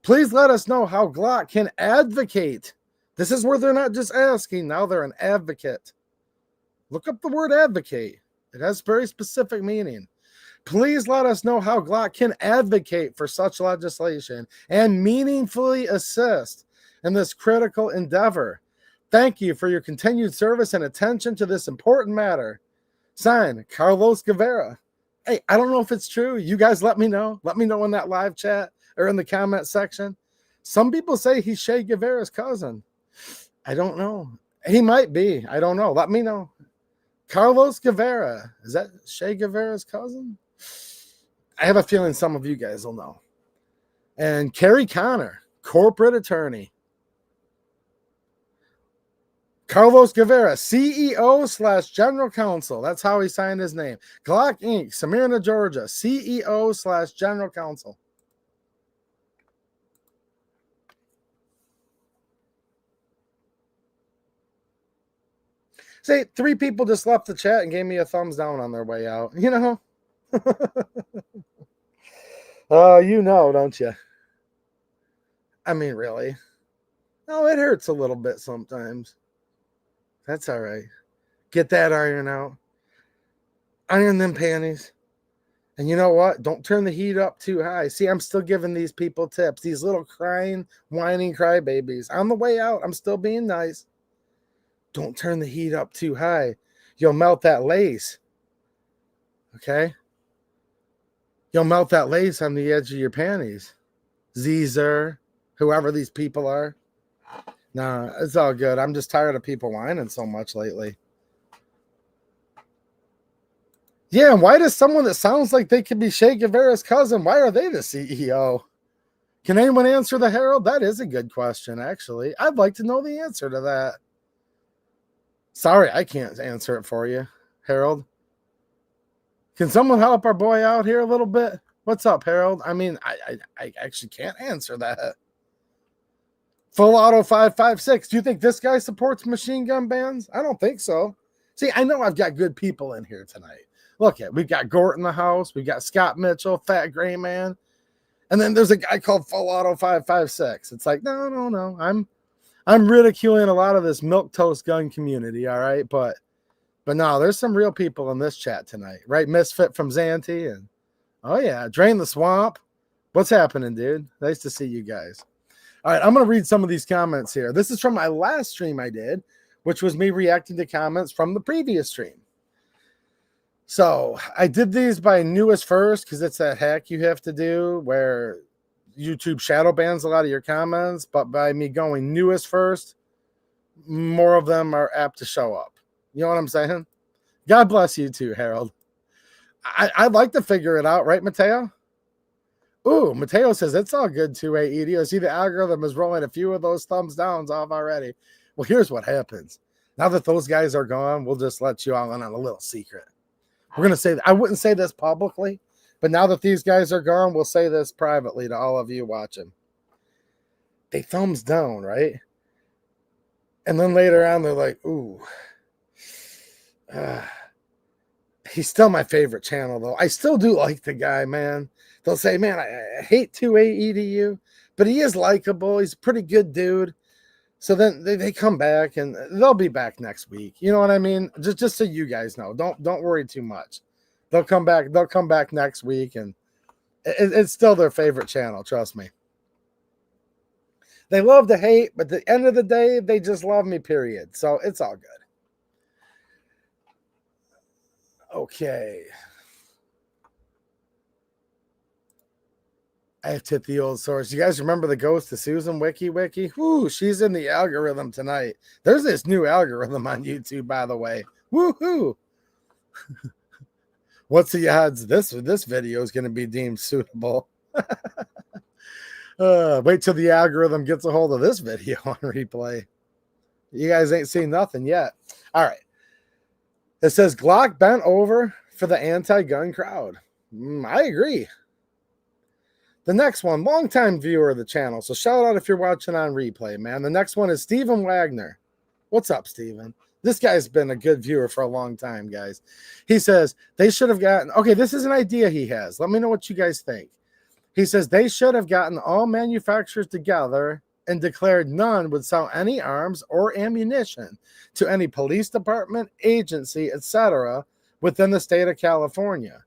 Please let us know how Glock can advocate. This is where they're not just asking, now they're an advocate. Look up the word advocate. It has very specific meaning. Please let us know how Glock can advocate for such legislation and meaningfully assist in this critical endeavor. Thank you for your continued service and attention to this important matter. Signed, Carlos Guevara. Hey, I don't know if it's true. You guys let me know. Let me know in that live chat or in the comment section. Some people say he's Che Guevara's cousin. I don't know. He might be. I don't know. Let me know. Carlos Guevara. Is that Che Guevara's cousin? I have a feeling some of you guys will know. And Kerry Connor, corporate attorney. Carlos Guevara, CEO/General Counsel. That's how he signed his name. Glock Inc., Smyrna, Georgia, CEO/General Counsel. Say, 3 people just left the chat and gave me a thumbs down on their way out. You know? Oh, you know, don't you? I mean, really? No, it hurts a little bit sometimes. That's all right. Get that iron out. Iron them panties. And you know what? Don't turn the heat up too high. See, I'm still giving these people tips. These little crying, whining crybabies. On the way out, I'm still being nice. Don't turn the heat up too high. You'll melt that lace. Okay? You'll melt that lace on the edge of your panties. Zeezer, whoever these people are. Nah, it's all good. I'm just tired of people whining so much lately. Yeah, and why does someone that sounds like they could be Che Guevara's cousin, why are they the CEO? Can anyone answer the Harold? That is a good question, actually. I'd like to know the answer to that. Sorry, I can't answer it for you, Harold. Can someone help our boy out here a little bit? What's up, Harold? I mean, I actually can't answer that. Full Auto 556. Do you think this guy supports machine gun bans? I don't think so. See, I know I've got good people in here tonight. Look at, we've got Gort in the house. We've got Scott Mitchell, Fat Gray Man. And then there's a guy called Full Auto 556. It's like, no. I'm ridiculing a lot of this milquetoast gun community, all right? But no, there's some real people in this chat tonight, right? Misfit from Zanti and oh yeah, Drain the Swamp. What's happening, dude? Nice to see you guys. All right, I'm going to read some of these comments here. This is from my last stream I did, which was me reacting to comments from the previous stream. So I did these by newest first because it's that hack you have to do where YouTube shadow bans a lot of your comments. But by me going newest first, more of them are apt to show up. You know what I'm saying? God bless you too, Harold. I'd like to figure it out, right, Mateo? Ooh, Mateo says it's all good too, Edu. I see the algorithm is rolling a few of those thumbs downs off already. Well, here's what happens. Now that those guys are gone, we'll just let you all in on a little secret. We're going to say, I wouldn't say this publicly, but now that these guys are gone, we'll say this privately to all of you watching. They thumbs down, right? And then later on, they're like, ooh. He's still my favorite channel, though. I still do like the guy, man. They'll say, man, I hate 2AEDU, but he is likable. He's a pretty good dude. So then they come back, and they'll be back next week. You know what I mean? Just so you guys know. Don't worry too much. They'll come back. They'll come back next week, and it's still their favorite channel. Trust me. They love to hate, but at the end of the day, they just love me, period. So it's all good. Okay. I have to hit the old source. You guys remember the Ghost of Susan Wiki? Whoo, she's in the algorithm tonight. There's this new algorithm on YouTube, by the way. Woohoo! What's the odds this video is going to be deemed suitable? Wait till the algorithm gets a hold of this video on replay. You guys ain't seen nothing yet. All right. It says Glock bent over for the anti-gun crowd. I agree. The next one, longtime viewer of the channel. So shout out if you're watching on replay, man. The next one is Stephen Wagner. What's up, Stephen? This guy's been a good viewer for a long time, guys. He says they should have gotten, okay, this is an idea he has. Let me know what you guys think. He says they should have gotten all manufacturers together and declared none would sell any arms or ammunition to any police department, agency, etc. within the state of California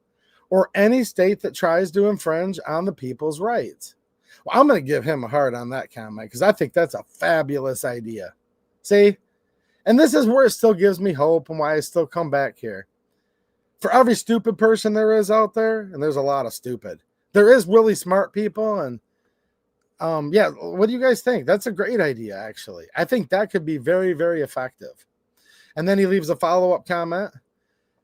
or any state that tries to infringe on the people's rights. Well, I'm going to give him a heart on that comment because I think that's a fabulous idea. See? And this is where it still gives me hope and why I still come back here. For every stupid person there is out there, and there's a lot of stupid, there is really smart people. And yeah, what do you guys think? That's a great idea, actually. I think that could be very, very effective. And then he leaves a follow-up comment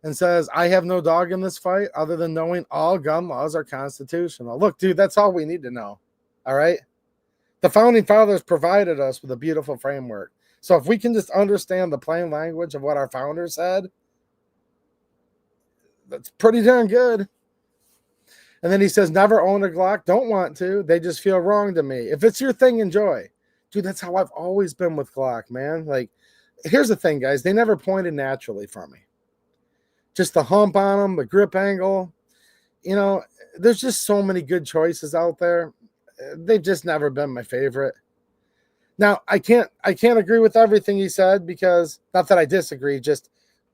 and says, I have no dog in this fight other than knowing all gun laws are constitutional. Look, dude, that's all we need to know. All right? The founding fathers provided us with a beautiful framework. So if we can just understand the plain language of what our founders said, that's pretty darn good. And then he says, never own a Glock. Don't want to. They just feel wrong to me. If it's your thing, enjoy. Dude, that's how I've always been with Glock, man. Like, here's the thing, guys. They never pointed naturally for me. Just the hump on them, the grip angle. You know, there's just so many good choices out there. They've just never been my favorite. Now, I can't agree with everything he said because, not that I disagree, just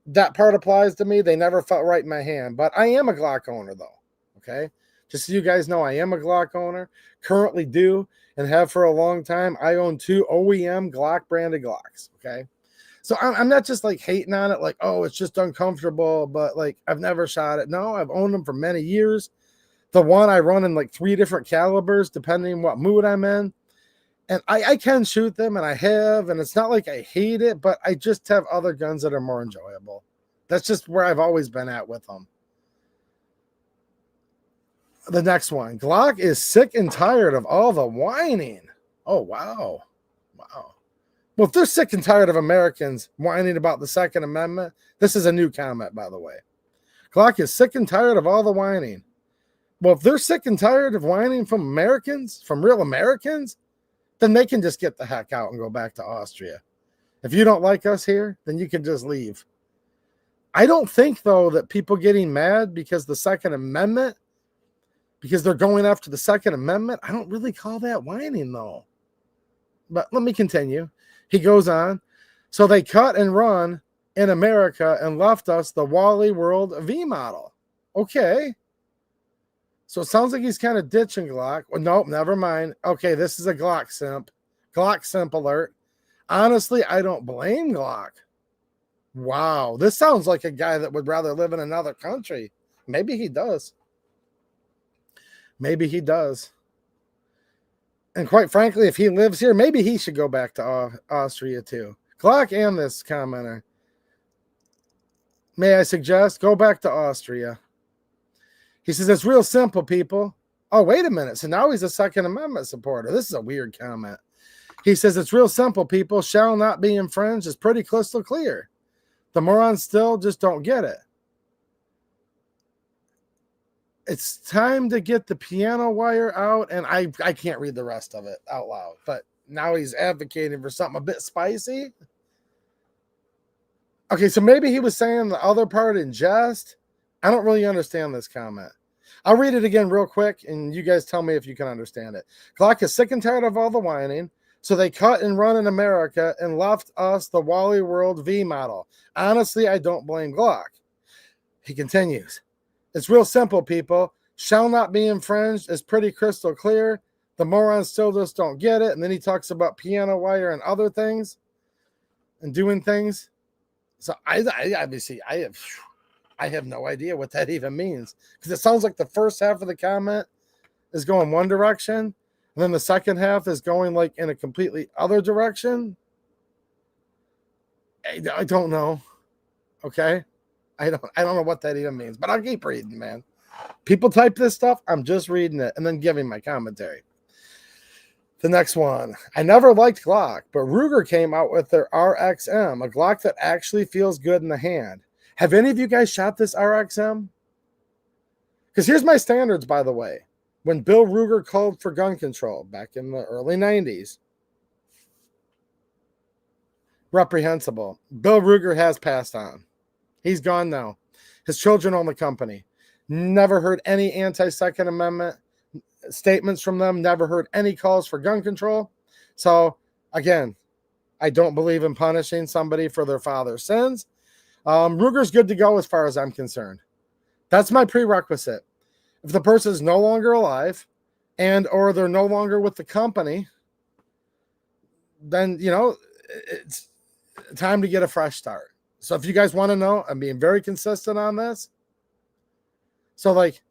that part applies to me. They never felt right in my hand. But I am a Glock owner, though. Okay? Just so you guys know, I am a Glock owner. Currently do and have for a long time. I own 2 OEM Glock branded Glocks. Okay? So I'm not just like hating on it like, oh, it's just uncomfortable, but like I've never shot it. No, I've owned them for many years. The one I run in like 3 different calibers, depending on what mood I'm in. And I can shoot them, and I have, and it's not like I hate it, but I just have other guns that are more enjoyable. That's just where I've always been at with them. The next one. Glock is sick and tired of all the whining. Oh, wow. Wow. Well, if they're sick and tired of Americans whining about the Second Amendment, this is a new comment, by the way. Glock is sick and tired of all the whining. Well, if they're sick and tired of whining from Americans, from real Americans, then they can just get the heck out and go back to Austria. If you don't like us here, then you can just leave. I don't think, though, that people getting mad because the Second Amendment, because they're going after the Second Amendment, I don't really call that whining, though. But let me continue. He goes on. So they cut and run in America and left us the Wally World V model. Okay. So it sounds like he's kind of ditching Glock. Well, nope, never mind. Okay, this is a Glock simp. Glock simp alert. Honestly, I don't blame Glock. Wow, this sounds like a guy that would rather live in another country. Maybe he does. Maybe he does. And quite frankly, if he lives here, maybe he should go back to Austria too. Glock and this commenter. May I suggest go back to Austria? He says, it's real simple, people. Oh, wait a minute. So now he's a Second Amendment supporter. This is a weird comment. He says, it's real simple, people. Shall not be infringed is pretty crystal clear. The morons still just don't get it. It's time to get the piano wire out. And I can't read the rest of it out loud. But now he's advocating for something a bit spicy. Okay, so maybe he was saying the other part in jest. I don't really understand this comment. I'll read it again real quick, and you guys tell me if you can understand it. Glock is sick and tired of all the whining, so they cut and run in America and left us the Wally World V model. Honestly, I don't blame Glock. He continues. It's real simple, people. Shall not be infringed is pretty crystal clear. The morons still just don't get it. And then he talks about piano wire and other things and doing things. So I obviously, I have no idea what that even means, because it sounds like the first half of the comment is going one direction, and then the second half is going like in a completely other direction. I don't know. Okay. I don't know what that even means, but I'll keep reading, man. People type this stuff. I'm just reading it and then giving my commentary. The next one. I never liked Glock, but Ruger came out with their RXM, a Glock that actually feels good in the hand. Have any of you guys shot this RXM? Because here's my standards, by the way. When Bill Ruger called for gun control back in the early 90s, reprehensible. Bill Ruger has passed on. He's gone now. His children own the company. Never heard any anti-Second Amendment statements from them. Never heard any calls for gun control. So, again, I don't believe in punishing somebody for their father's sins. Ruger's good to go as far as I'm concerned. That's my prerequisite. If the person is no longer alive and or they're no longer with the company, then, it's time to get a fresh start. So if you guys want to know, I'm being very consistent on this. So like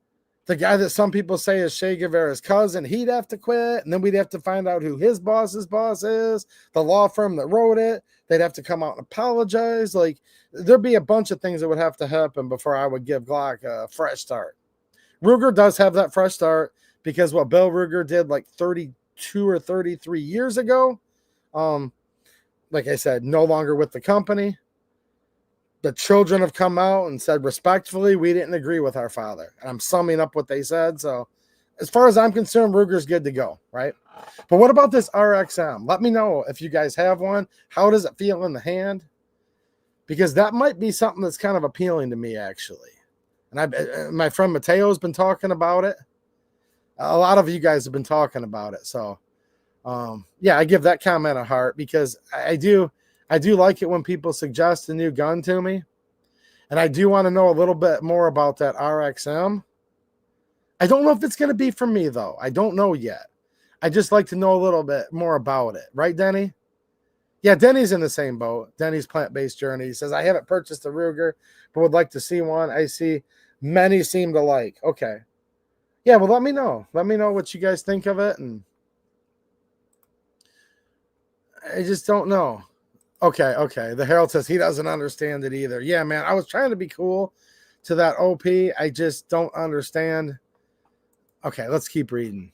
the guy that some people say is Che Guevara's cousin, he'd have to quit. And then we'd have to find out who his boss's boss is, the law firm that wrote it. They'd have to come out and apologize. Like there'd be a bunch of things that would have to happen before I would give Glock a fresh start. Ruger does have that fresh start because what Bill Ruger did like 32 or 33 years ago, like I said, no longer with the company. The children have come out and said respectfully, we didn't agree with our father. And I'm summing up what they said. So as far as I'm concerned, Ruger's good to go, right? But what about this RXM? Let me know if you guys have one. How does it feel in the hand? Because that might be something that's kind of appealing to me, actually. And my friend Mateo's been talking about it. A lot of you guys have been talking about it. So, yeah, I give that comment a heart because I do like it when people suggest a new gun to me. And I do want to know a little bit more about that RXM. I don't know if it's going to be for me, though. I don't know yet. I just like to know a little bit more about it. Right, Denny? Yeah, Denny's in the same boat. Denny's Plant-Based Journey. He says, I haven't purchased a Ruger, but would like to see one. I see many seem to like. Okay. Yeah, well, let me know. Let me know what you guys think of it. And I just don't know. Okay. The Herald says he doesn't understand it either. Yeah, man, I was trying to be cool to that OP. I just don't understand Okay, let's keep reading.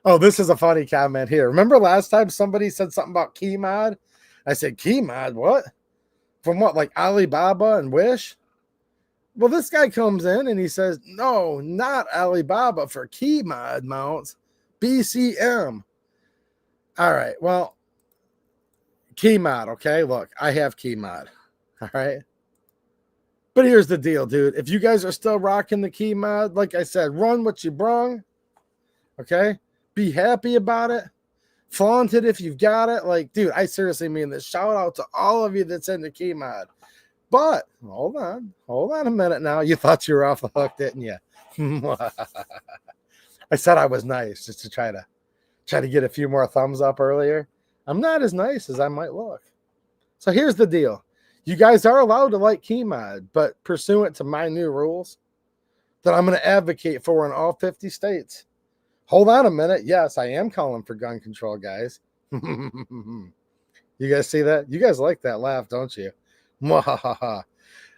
Oh, this is a funny comment here. Remember last time somebody said something about key mod? I said, key mod, what? From what, like Alibaba and Wish? Well, this guy comes in and he says, no, not Alibaba for key mod mounts, BCM. All right, well, key mod, okay? Look, I have key mod, all right? But here's the deal, dude. If you guys are still rocking the key mod, like I said, run what you brung, okay? Be happy about it. Flaunt it if you've got it. Like, dude, I seriously mean this. Shout out to all of you that's in the key mod. But hold on a minute now. You thought you were off the hook, didn't you? I said I was nice just to try to get a few more thumbs up earlier. I'm not as nice as I might look. So here's the deal. You guys are allowed to like key mod, but pursuant to my new rules that I'm going to advocate for in all 50 states. Hold on a minute. Yes, I am calling for gun control, guys. You guys see that? You guys like that laugh, don't you?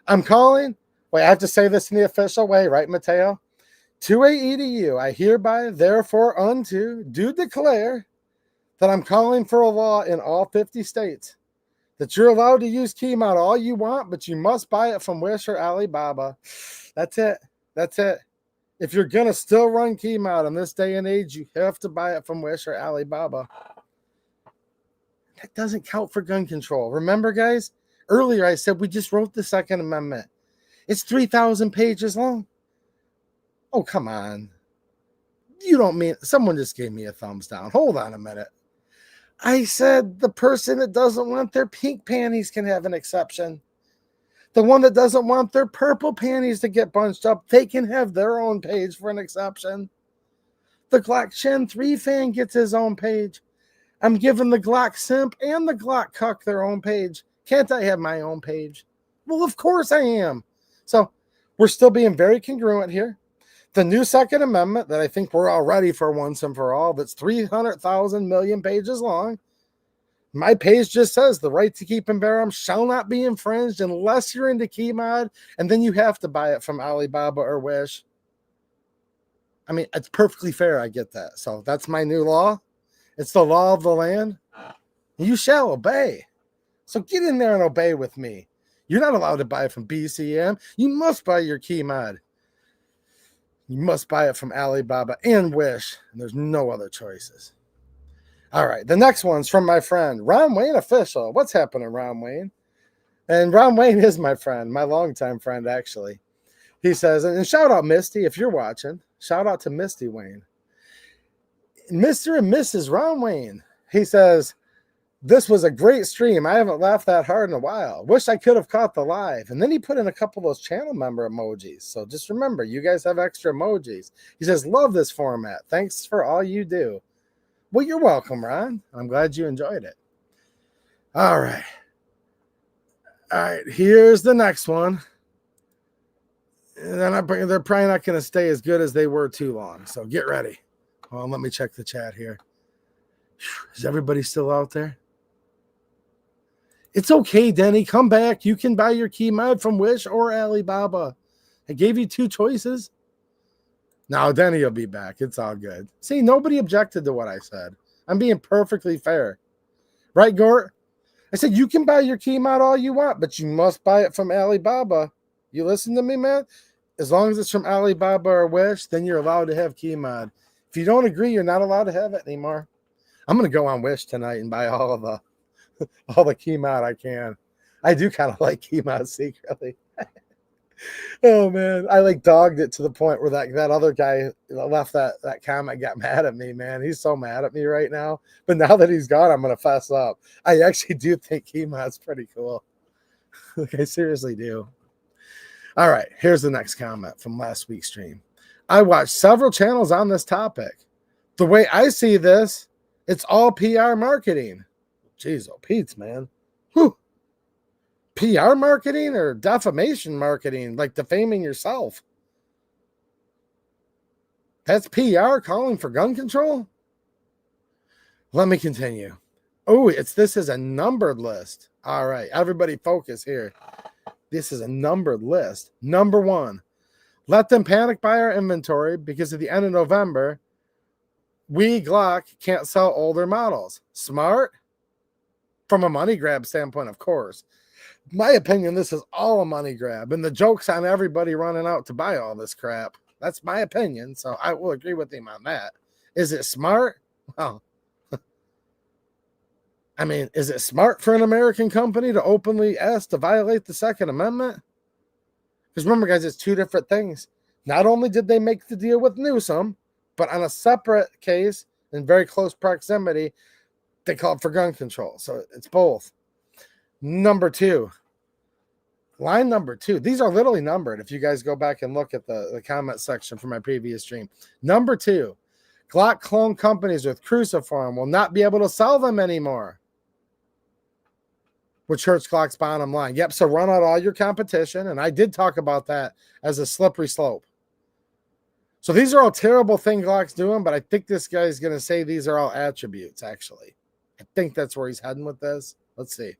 I'm calling. Wait, I have to say this in the official way, right, Mateo? To a EDU, I hereby, therefore, do declare that I'm calling for a law in all 50 states that you're allowed to use key mod all you want, but you must buy it from Wish or Alibaba. That's it. That's it. If you're going to still run key mod in this day and age, you have to buy it from Wish or Alibaba. That doesn't count for gun control. Remember, guys? Earlier, I said we just wrote the Second Amendment. It's 3,000 pages long. Oh, come on. You don't mean... Someone just gave me a thumbs down. Hold on a minute. I said the person that doesn't want their pink panties can have an exception. The one that doesn't want their purple panties to get bunched up, they can have their own page for an exception. The Glock Chen 3 fan gets his own page. I'm giving the Glock simp and the Glock cuck their own page. Can't I have my own page? Well, of course I am. So we're still being very congruent here. The new Second Amendment that I think we're all ready for once and for all, that's 300,000 million pages long. My page just says the right to keep and bear arms shall not be infringed unless you're into key mod, and then you have to buy it from Alibaba or Wish. I mean, it's perfectly fair. I get that. So that's my new law. It's the law of the land. You shall obey. So get in there and obey with me. You're not allowed to buy it from BCM. You must buy your key mod. You must buy it from Alibaba and Wish, and there's no other choices. All right, the next one's from my friend, Ron Wayne Official. What's happening, Ron Wayne? And Ron Wayne is my friend, my longtime friend, actually. He says, and shout out Misty if you're watching. Shout out to Misty Wayne. Mr. and Mrs. Ron Wayne. He says, this was a great stream. I haven't laughed that hard in a while. Wish I could have caught the live. And then he put in a couple of those channel member emojis. So just remember, you guys have extra emojis. He says, love this format. Thanks for all you do. Well, you're welcome, Ron. I'm glad you enjoyed it. All right. All right, here's the next one. And then they're probably not going to stay as good as they were too long. So get ready. Well, let me check the chat here. Is everybody still out there? It's okay, Denny. Come back. You can buy your key mod from Wish or Alibaba. I gave you two choices. Now, Denny will be back. It's all good. See, nobody objected to what I said. I'm being perfectly fair. Right, Gort? I said, you can buy your key mod all you want, but you must buy it from Alibaba. You listen to me, man? As long as it's from Alibaba or Wish, then you're allowed to have key mod. If you don't agree, you're not allowed to have it anymore. I'm going to go on Wish tonight and buy all the key mod I can. I do kind of like key mod secretly. Oh man, I like dogged it to the point where that other guy left that comment got mad at me, man. He's so mad at me right now. But now that he's gone, I'm gonna fess up. I actually do think key mod's pretty cool. Like I seriously do. All right, here's the next comment from last week's stream. I watched several channels on this topic. The way I see this, it's all PR marketing. Jeez, oh Pete's, man. Whew. PR marketing or defamation marketing, like defaming yourself. That's PR calling for gun control? Let me continue. Oh, this is a numbered list. All right, everybody focus here. This is a numbered list. Number one, Let them panic buy our inventory because at the end of November, we, Glock, can't sell older models. Smart? From a money grab standpoint, of course. My opinion, this is all a money grab, and the joke's on everybody running out to buy all this crap. That's my opinion, so I will agree with him on that. Is it smart? Well, I mean, is it smart for an American company to openly ask to violate the Second Amendment? Because remember, guys, it's two different things. Not only did they make the deal with Newsom, but on a separate case in very close proximity, they called for gun control. So it's both. Number two, line number 2. These are literally numbered. If you guys go back and look at the comment section from my previous stream. Number 2, Glock clone companies with cruciform will not be able to sell them anymore, which hurts Glock's bottom line. Yep, so run out all your competition, and I did talk about that as a slippery slope. So these are all terrible things Glock's doing, but I think this guy's going to say these are all attributes, actually. I think that's where he's heading with this. Let's see.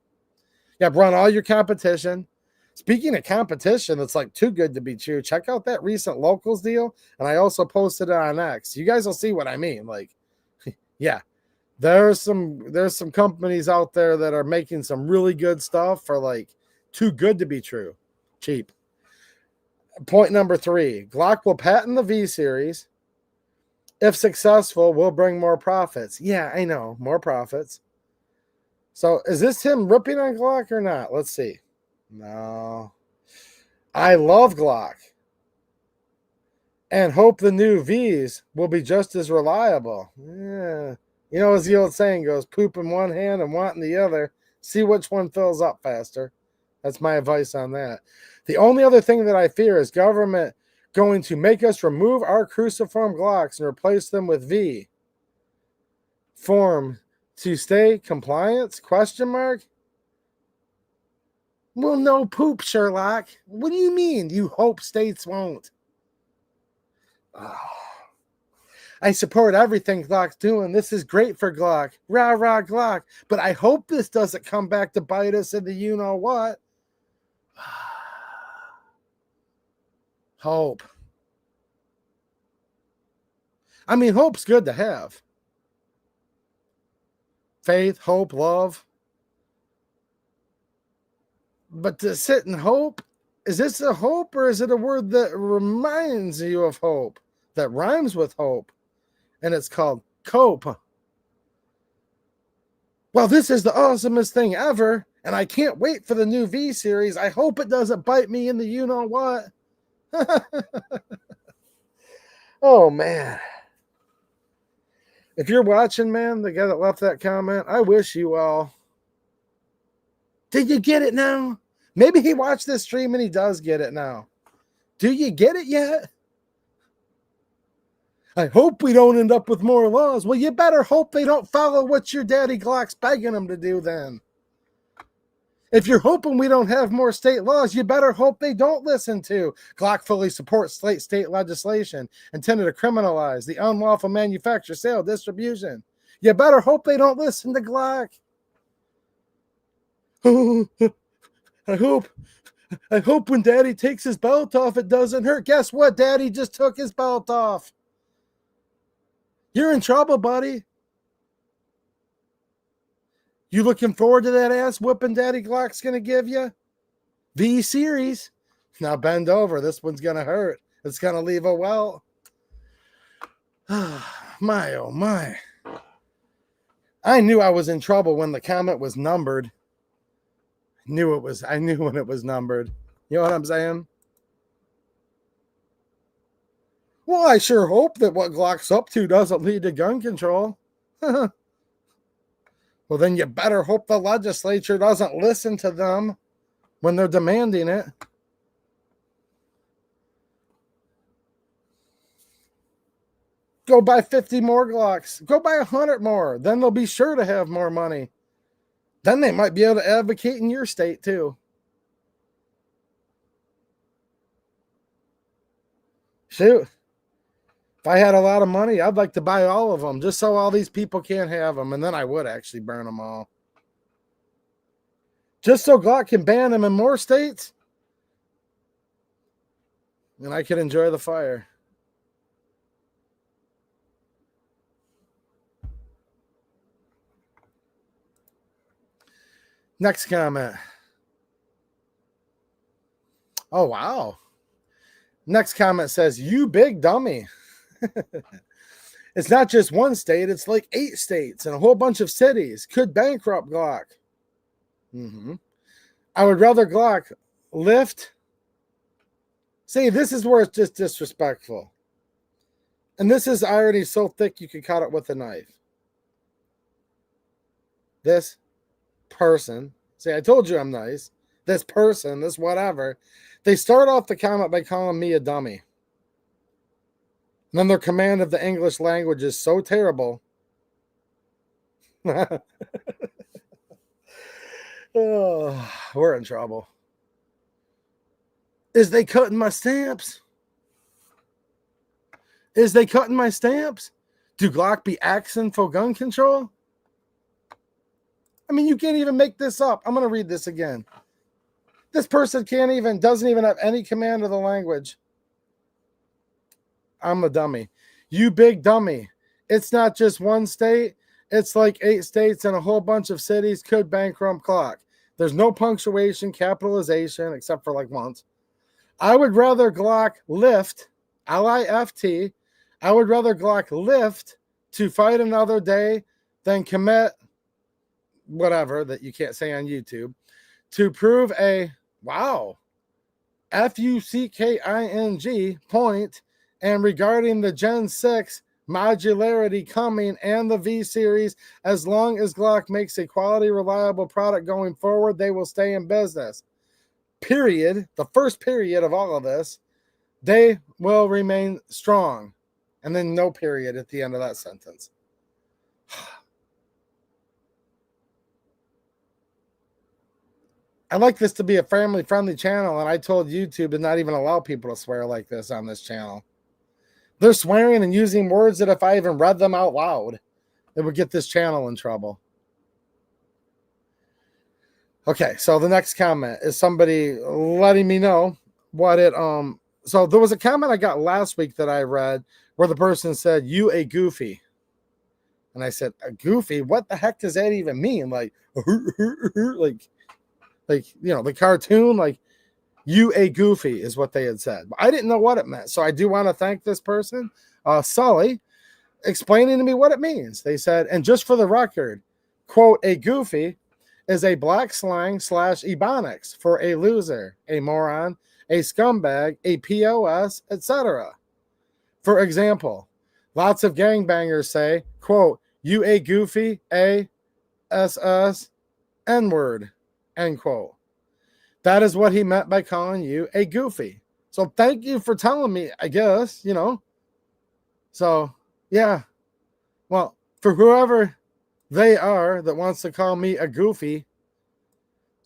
Yep, run all your competition. Speaking of competition, that's like too good to be true. Check out that recent locals deal, and I also posted it on X. You guys will see what I mean. Like, yeah, there's some companies out there that are making some really good stuff for like too good to be true, cheap. Point number 3, Glock will patent the V series. If successful, will bring more profits. Yeah, I know, more profits. So is this him ripping on Glock or not? Let's see. No. I love Glock and hope the new Vs will be just as reliable. Yeah. You know, as the old saying goes, poop in one hand and want in the other. See which one fills up faster. That's my advice on that. The only other thing that I fear is government going to make us remove our cruciform Glocks and replace them with V form to stay compliance? Question mark. Well, no poop, Sherlock. What do you mean you hope states won't? Oh. I support everything Glock's doing. This is great for Glock. Rah, rah, Glock. But I hope this doesn't come back to bite us in the you-know-what. Hope. I mean, hope's good to have. Faith, hope, love. But to sit and hope, is this a hope or is it a word that reminds you of hope, that rhymes with hope? And it's called cope. Well, this is the awesomest thing ever, and I can't wait for the new V series. I hope it doesn't bite me in the you-know-what. Oh, man. If you're watching, man, the guy that left that comment, I wish you all. Did you get it now? Maybe he watched this stream and he does get it now. Do you get it yet? I hope we don't end up with more laws. Well, you better hope they don't follow what your daddy Glock's begging them to do then. If you're hoping we don't have more state laws, you better hope they don't listen to. Glock fully supports state legislation intended to criminalize the unlawful manufacture, sale, distribution. You better hope they don't listen to Glock. Oh, I hope when Daddy takes his belt off, it doesn't hurt. Guess what? Daddy just took his belt off. You're in trouble, buddy. You looking forward to that ass whooping Daddy Glock's going to give you? V series. Now bend over. This one's going to hurt. It's going to leave a welt. My, oh my. I knew I was in trouble when the comment was numbered. I knew when it was numbered. You know what I'm saying? Well, I sure hope that what Glock's up to doesn't lead to gun control. Well, then you better hope the legislature doesn't listen to them when they're demanding it. Go buy 50 more Glocks. Go buy 100 more. Then they'll be sure to have more money. Then they might be able to advocate in your state too. Shoot. If I had a lot of money, I'd like to buy all of them just so all these people can't have them. And then I would actually burn them all. Just so Glock can ban them in more states? and I can enjoy the fire. Next comment. Oh, wow. Next comment says, "You big dummy." It's not just one state, it's like 8 states and a whole bunch of cities. Could bankrupt Glock. I would rather Glock lift. See, this is where it's just disrespectful. And this is already so thick you could cut it with a knife. This person, see, I told you I'm nice. This person, this whatever, they start off the comment by calling me a dummy. And then their command of the English language is so terrible. Oh, we're in trouble. Is they cutting my stamps? Is they cutting my stamps? Do Glock be axing for gun control? I mean, you can't even make this up. I'm going to read this again. This person doesn't even have any command of the language. I'm a dummy. You big dummy. It's not just one state. It's like 8 states and a whole bunch of cities. Could bankrupt Glock. There's no punctuation, capitalization, except for like once. I would rather Glock lift, L-I-F-T. I would rather Glock lift to fight another day than commit whatever that you can't say on YouTube to prove a, wow, F-U-C-K-I-N-G point. And regarding the Gen 6 modularity coming and the V series, as long as Glock makes a quality, reliable product going forward, they will stay in business. Period. The first period of all of this, they will remain strong. And then no period at the end of that sentence. I like this to be a family-friendly channel, and I told YouTube to not even allow people to swear like this on this channel. They're swearing and using words that if I even read them out loud, it would get this channel in trouble. Okay, so the next comment is somebody letting me know what it so there was a comment I got last week that I read where the person said, "You a goofy." And I said, "A goofy? What the heck does that even mean?" Like you know, the cartoon, like, "You a goofy" is what they had said. But I didn't know what it meant. So I do want to thank this person, Sully, explaining to me what it means. They said, and just for the record, quote, "A goofy is a black slang / ebonics for a loser, a moron, a scumbag, a POS, etc. For example, lots of gangbangers say, quote, 'You a goofy, a SS N-word,' end quote. That is what he meant by calling you a goofy. So thank you for telling me, I guess, you know. So, yeah. Well, for whoever they are that wants to call me a goofy,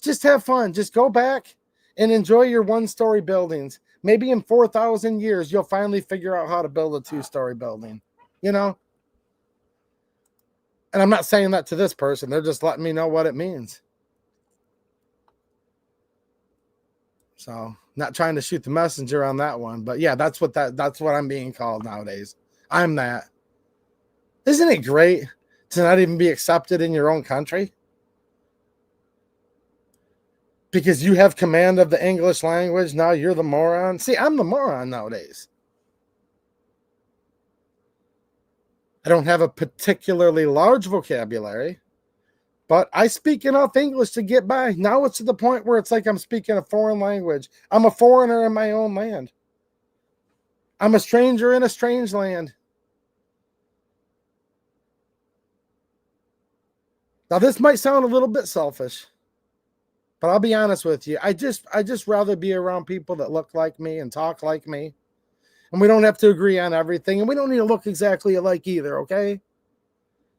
just have fun. Just go back and enjoy your 1-story buildings. Maybe in 4,000 years, you'll finally figure out how to build a 2-story building, you know. And I'm not saying that to this person. They're just letting me know what it means. So, not trying to shoot the messenger on that one, but yeah, that's what I'm being called nowadays. I'm that. Isn't it great to not even be accepted in your own country? Because you have command of the English language, now you're the moron. See, I'm the moron nowadays. I don't have a particularly large vocabulary, but I speak enough English to get by. Now it's to the point where it's like I'm speaking a foreign language. I'm a foreigner in my own land. I'm a stranger in a strange land. Now, this might sound a little bit selfish, but I'll be honest with you. I just rather be around people that look like me and talk like me. And we don't have to agree on everything. And we don't need to look exactly alike either, okay?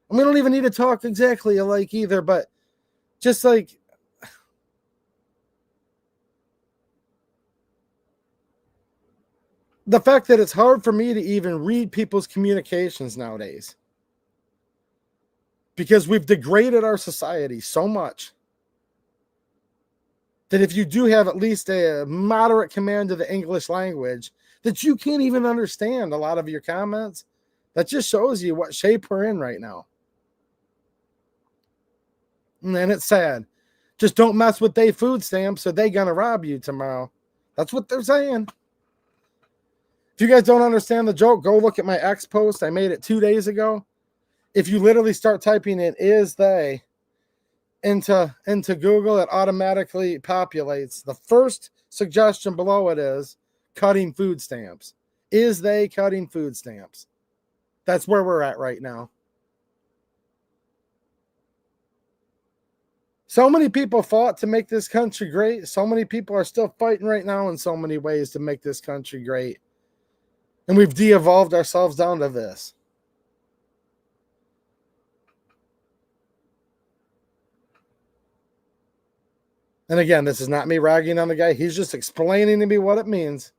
And we don't even need to talk exactly alike either, but just like, the fact that it's hard for me to even read people's communications nowadays. Because we've degraded our society so much that if you do have at least a moderate command of the English language, that you can't even understand a lot of your comments. That just shows you what shape we're in right now. And it's sad. Just don't mess with their food stamps or they gonna rob you tomorrow. That's what they're saying. If you guys don't understand the joke, go look at my X post. I made it 2 days ago. If you literally start typing in "is they" into Google, it automatically populates. The first suggestion below it is cutting food stamps. Is they cutting food stamps? That's where we're at right now. So many people fought to make this country great. So many people are still fighting right now in so many ways to make this country great. And we've de-evolved ourselves down to this. And again, this is not me ragging on the guy. He's just explaining to me what it means.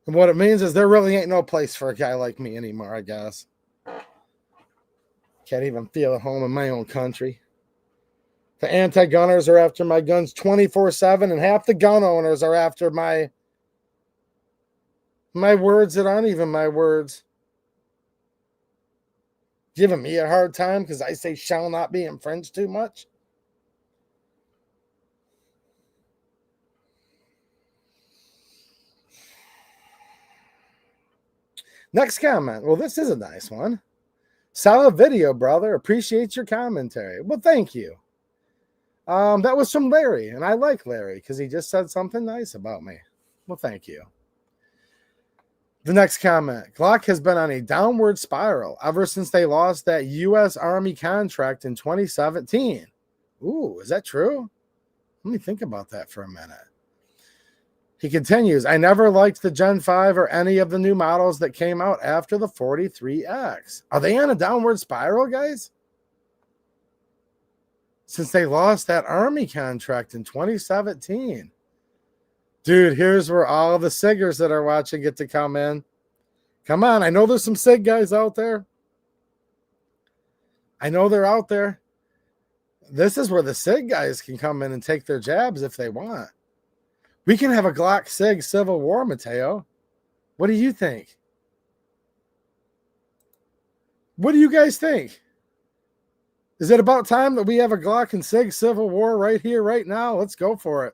And what it means is there really ain't no place for a guy like me anymore, I guess. Can't even feel at home in my own country. The anti-gunners are after my guns 24/7, and half the gun owners are after my words that aren't even my words. Giving me a hard time because I say shall not be infringed too much. Next comment. Well, this is a nice one. Solid video, brother. Appreciate your commentary. Well, thank you. That was from Larry, and I like Larry because he just said something nice about me. Well, thank you. The next comment. Glock has been on a downward spiral ever since they lost that U.S. Army contract in 2017. Ooh, is that true? Let me think about that for a minute. He continues, I never liked the Gen 5 or any of the new models that came out after the 43X. Are they on a downward spiral, guys? Since they lost that Army contract in 2017. Dude, here's where all the SIGers that are watching get to come in. Come on, I know there's some SIG guys out there. I know they're out there. This is where the SIG guys can come in and take their jabs if they want. We can have a Glock SIG Civil War, Mateo. What do you think? What do you guys think? Is it about time that we have a Glock and SIG Civil War right here, right now? Let's go for it.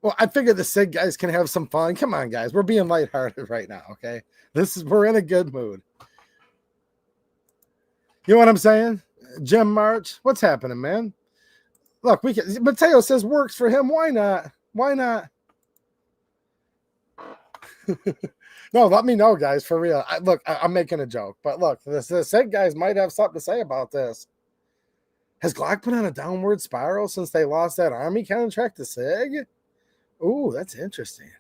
Well, I figured the SIG guys can have some fun. Come on, guys. We're being lighthearted right now, okay? We're in a good mood. You know what I'm saying? Jim March, what's happening, man? Look, Mateo says works for him. Why not? Why not? No, let me know, guys, for real. I'm making a joke. But look, the SIG guys might have something to say about this. Has Glock been on a downward spiral since they lost that Army contract to SIG? Ooh, that's interesting.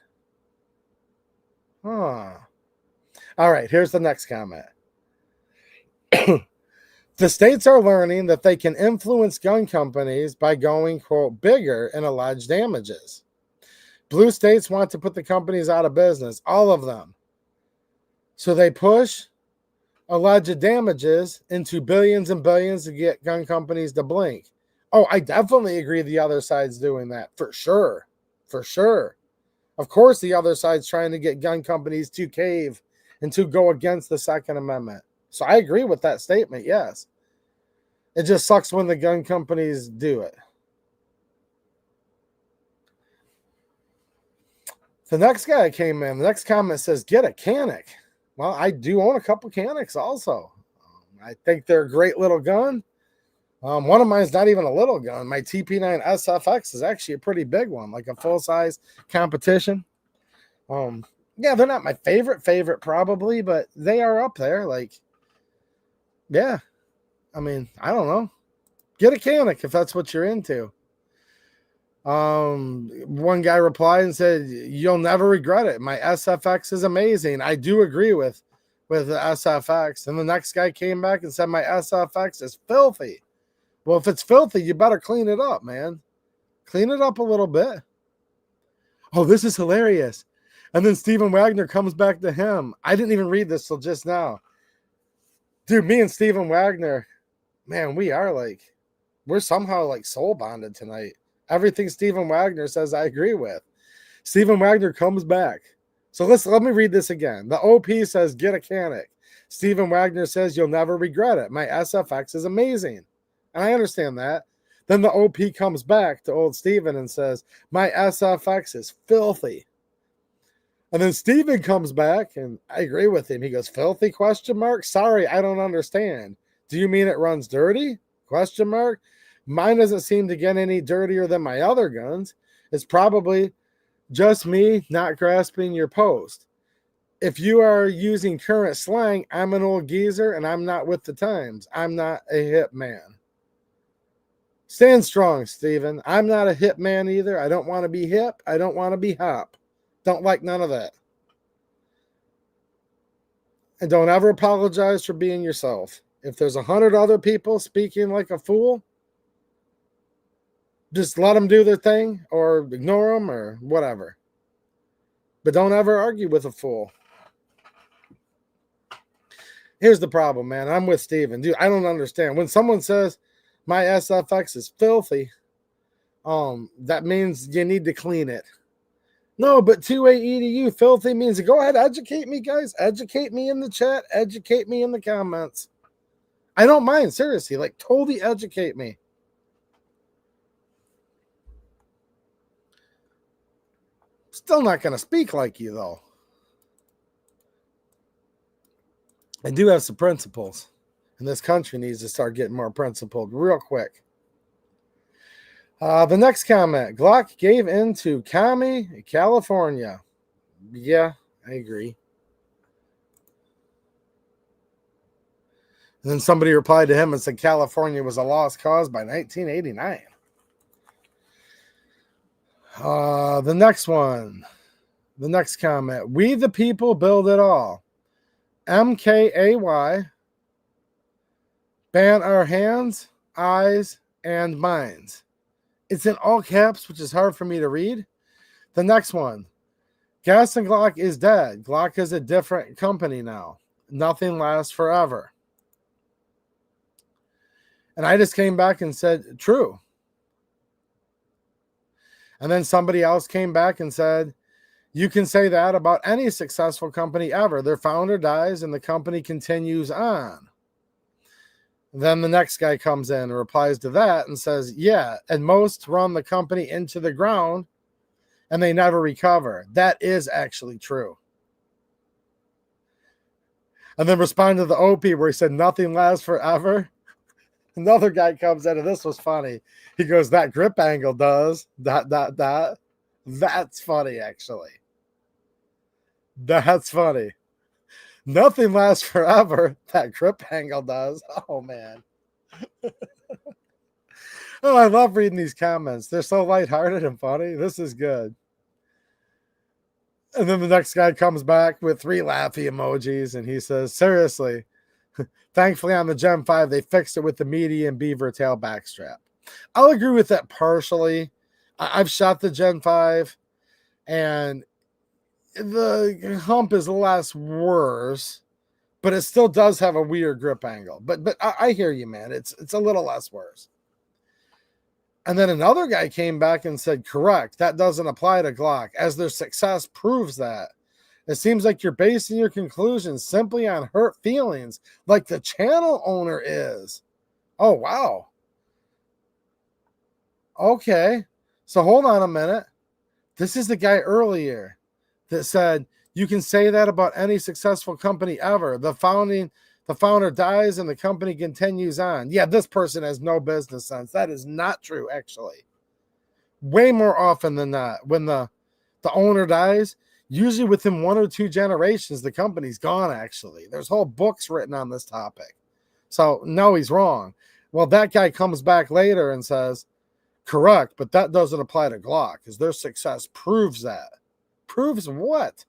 Huh. All right, here's the next comment. The states are learning that they can influence gun companies by going, quote, bigger in alleged damages. Blue states want to put the companies out of business, all of them. So they push alleged damages into billions and billions to get gun companies to blink. Oh, I definitely agree the other side's doing that, for sure. For sure. Of course, the other side's trying to get gun companies to cave and to go against the Second Amendment. So I agree with that statement, yes. It just sucks when the gun companies do it. The next guy came in. The next comment says, get a Canic. Well, I do own a couple Canics also. I think they're a great little gun. One of mine is not even a little gun. My TP9 SFX is actually a pretty big one, like a full-size competition. Yeah, they're not my favorite probably, but they are up there. Like, yeah. I mean, I don't know. Get a Canic if that's what you're into. One guy replied and said, you'll never regret it. My SFX is amazing. I do agree with the SFX. And the next guy came back and said, my SFX is filthy. Well, if it's filthy, you better clean it up, man. Clean it up a little bit. Oh, this is hilarious. And then Stephen Wagner comes back to him. I didn't even read this till just now. Dude, me and Stephen Wagner, man, we're somehow like soul bonded tonight. Everything Stephen Wagner says, I agree with. Stephen Wagner comes back. So let me read this again. The OP says, get a Canic. Stephen Wagner says, you'll never regret it. My SFX is amazing. And I understand that. Then the OP comes back to old Stephen and says, my SFX is filthy. And then Stephen comes back, and I agree with him. He goes, filthy, question mark? Sorry, I don't understand. Do you mean it runs dirty? Question mark. Mine doesn't seem to get any dirtier than my other guns. It's probably just me not grasping your post. If you are using current slang, I'm an old geezer and I'm not with the times. I'm not a hip man. Stand strong, Stephen. I'm not a hip man either. I don't want to be hip. I don't want to be hop. Don't like none of that. And don't ever apologize for being yourself. If there's 100 other people speaking like a fool, just let them do their thing or ignore them or whatever. But don't ever argue with a fool. Here's the problem, man. I'm with Steven. Dude, I don't understand. When someone says my SFX is filthy, that means you need to clean it. No, but 2A EDU filthy means go ahead, educate me, guys. Educate me in the chat. Educate me in the comments. I don't mind, seriously. Like, totally educate me. Still not going to speak like you, though. I do have some principles, and this country needs to start getting more principled real quick. The next comment, Glock gave in to Commie, California. Yeah, I agree. And then somebody replied to him and said California was a lost cause by 1989. The next one, the next comment, we the people build it all. MKAY, ban our hands, eyes, and minds. It's in all caps, which is hard for me to read. The next one, Gas and Glock is dead. Glock is a different company now. Nothing lasts forever. And I just came back and said, true. And then somebody else came back and said, you can say that about any successful company ever. Their founder dies and the company continues on. Then the next guy comes in and replies to that and says, yeah, and most run the company into the ground and they never recover. That is actually true. And then respond to the OP where he said nothing lasts forever. Another guy comes in and this was funny. He goes, that grip angle does, ... That's funny, actually. That's funny. Nothing lasts forever. That grip angle does. Oh, man. Oh, I love reading these comments. They're so lighthearted and funny. This is good. And then the next guy comes back with 3 laughy emojis, and he says, seriously, thankfully on the Gen 5, they fixed it with the medium beaver tail backstrap. I'll agree with that partially. I've shot the Gen 5, and the hump is less worse, but it still does have a weird grip angle. But I hear you, man. It's a little less worse. And then another guy came back and said, correct, that doesn't apply to Glock, as their success proves that. It seems like you're basing your conclusions simply on hurt feelings, like the channel owner is. Oh, wow. Okay. So hold on a minute. This is the guy earlier that said, you can say that about any successful company ever. The founder dies and the company continues on. Yeah, this person has no business sense. That is not true, actually. Way more often than not, when the owner dies, usually within 1 or 2 generations, the company's gone, actually. There's whole books written on this topic. So, no, he's wrong. Well, that guy comes back later and says, correct, but that doesn't apply to Glock, because their success proves that. Proves what?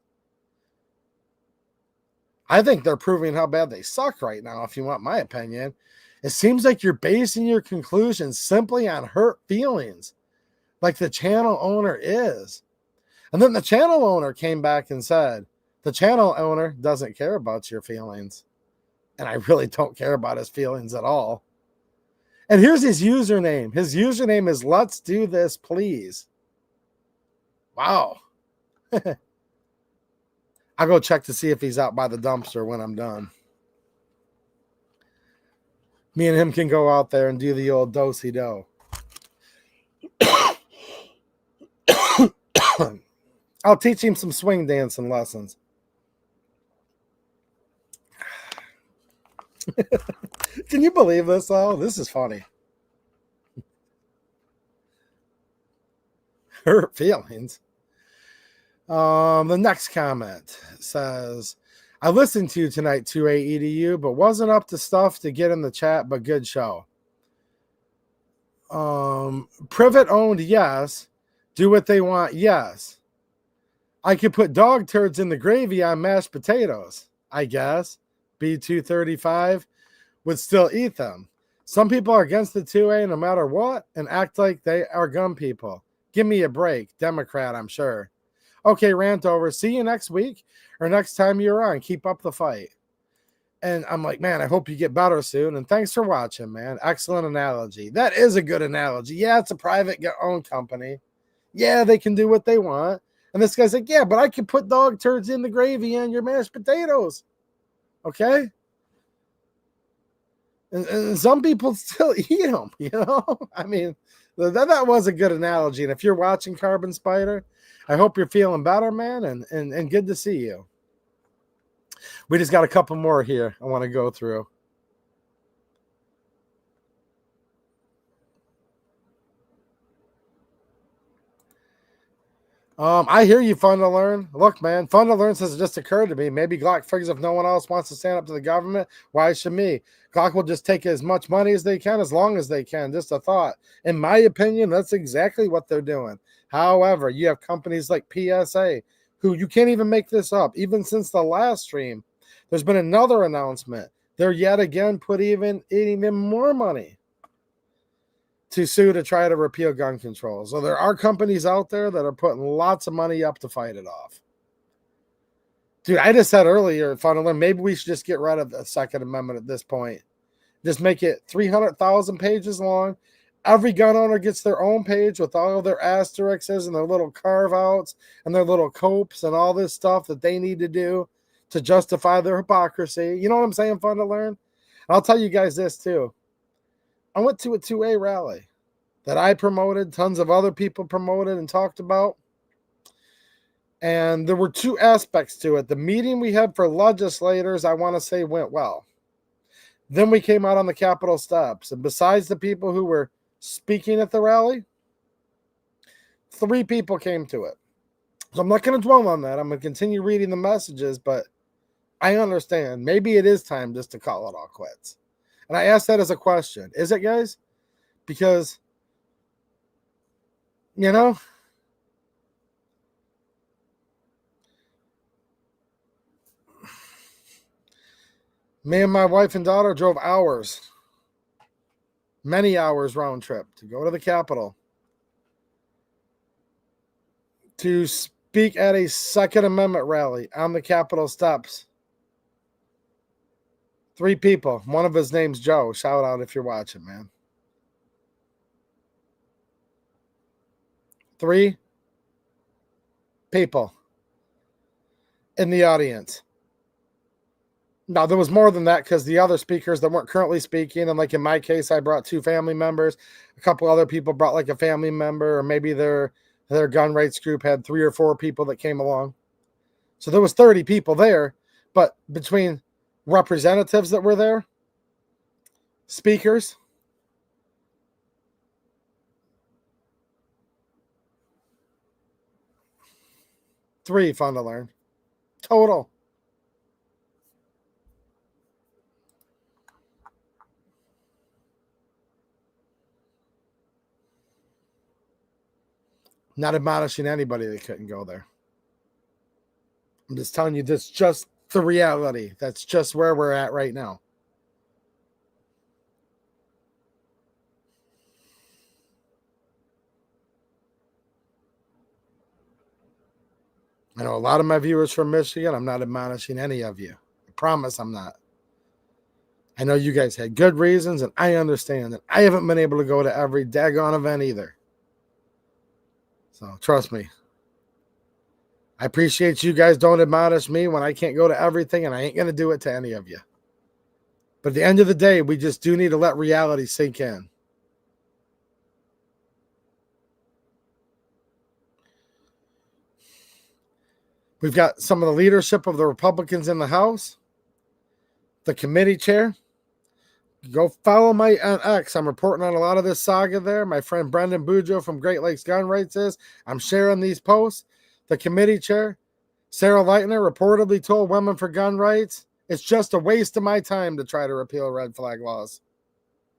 I think they're proving how bad they suck right now, if you want my opinion. It seems like you're basing your conclusions simply on hurt feelings, like the channel owner is. And then the channel owner came back and said, the channel owner doesn't care about your feelings. And I really don't care about his feelings at all. And here's his username. His username is Let's Do This, Please. Wow. I'll go check to see if he's out by the dumpster when I'm done. Me and him can go out there and do the old do-si-do. I'll teach him some swing dancing lessons. Can you believe this, though? This is funny. Hurt feelings. The next comment says, I listened to you tonight, 2A EDU, but wasn't up to stuff to get in the chat, but good show. Privet owned, yes. Do what they want, yes. I could put dog turds in the gravy on mashed potatoes, I guess. B235 would still eat them. Some people are against the 2A no matter what and act like they are gun people. Give me a break. Democrat, I'm sure. Okay, rant over. See you next week or next time you're on. Keep up the fight. And I'm like, man, I hope you get better soon. And thanks for watching, man. Excellent analogy. That is a good analogy. Yeah, it's a private owned company. Yeah, they can do what they want. And this guy's like, yeah, but I can put dog turds in the gravy on your mashed potatoes. Okay? And some people still eat them, you know? I mean, that was a good analogy. And if you're watching Carbon Spider, I hope you're feeling better, man, and good to see you. We just got a couple more here I want to go through. I hear you, Fun to Learn. Look, man, Fun to Learn says it just occurred to me. Maybe Glock figures if no one else wants to stand up to the government, why should me? Glock will just take as much money as they can, as long as they can. Just a thought. In my opinion, that's exactly what they're doing. However, you have companies like PSA, who you can't even make this up. Even since the last stream, there's been another announcement. They're yet again put even more money to sue to try to repeal gun control. So there are companies out there that are putting lots of money up to fight it off. Dude, I just said earlier, finally, maybe we should just get rid of the Second Amendment at this point. Just make it 300,000 pages long. Every gun owner gets their own page with all of their asterisks and their little carve-outs and their little copes and all this stuff that they need to do to justify their hypocrisy. You know what I'm saying, Fun to Learn? And I'll tell you guys this, too. I went to a 2A rally that I promoted, tons of other people promoted and talked about. And there were two aspects to it. The meeting we had for legislators, I want to say, went well. Then we came out on the Capitol steps. And besides the people who were speaking at the rally, 3 people came to it. So I'm not going to dwell on that. I'm going to continue reading the messages, but I understand. Maybe it is time just to call it all quits. And I asked that as a question. Is it, guys? Because, you know, me and my wife and daughter drove hours, many hours round trip to go to the Capitol to speak at a Second Amendment rally on the Capitol steps. 3 people. One of his name's Joe. Shout out if you're watching, man. 3 people in the audience. Now, there was more than that because the other speakers that weren't currently speaking, and like in my case, I brought 2 family members. A couple other people brought like a family member, or maybe their gun rights group had 3 or 4 people that came along. So there was 30 people there, but between representatives that were there, speakers, three, Fun to Learn total. Not admonishing anybody that couldn't go there. I'm just telling you, this just the reality. That's just where we're at right now. I know a lot of my viewers from Michigan. I'm not admonishing any of you. I promise I'm not. I know you guys had good reasons, and I understand that. I haven't been able to go to every daggone event either. So trust me. I appreciate you guys don't admonish me when I can't go to everything, and I ain't going to do it to any of you. But at the end of the day, we just do need to let reality sink in. We've got some of the leadership of the Republicans in the House, the committee chair. Go follow my on X. I'm reporting on a lot of this saga there. My friend Brendan Bujo from Great Lakes Gun Rights is. I'm sharing these posts. The committee chair, Sarah Leitner, reportedly told Women for Gun Rights, it's just a waste of my time to try to repeal red flag laws.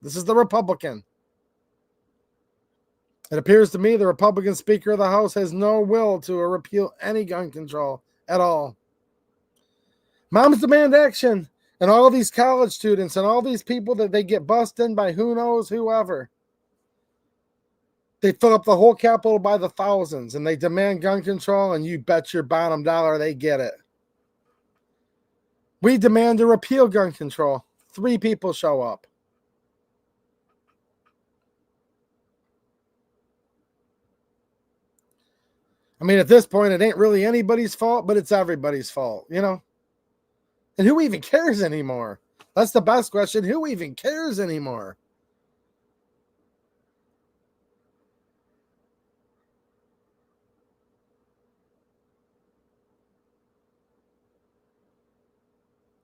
This is the Republican. It appears to me the Republican Speaker of the House has no will to repeal any gun control at all. Moms demand action. And all these college students and all these people that they get busted by who knows whoever. They fill up the whole Capitol by the thousands and they demand gun control, and you bet your bottom dollar they get it. We demand to repeal gun control. 3 people show up. I mean, at this point, it ain't really anybody's fault, but it's everybody's fault, you know? And who even cares anymore? That's the best question. Who even cares anymore?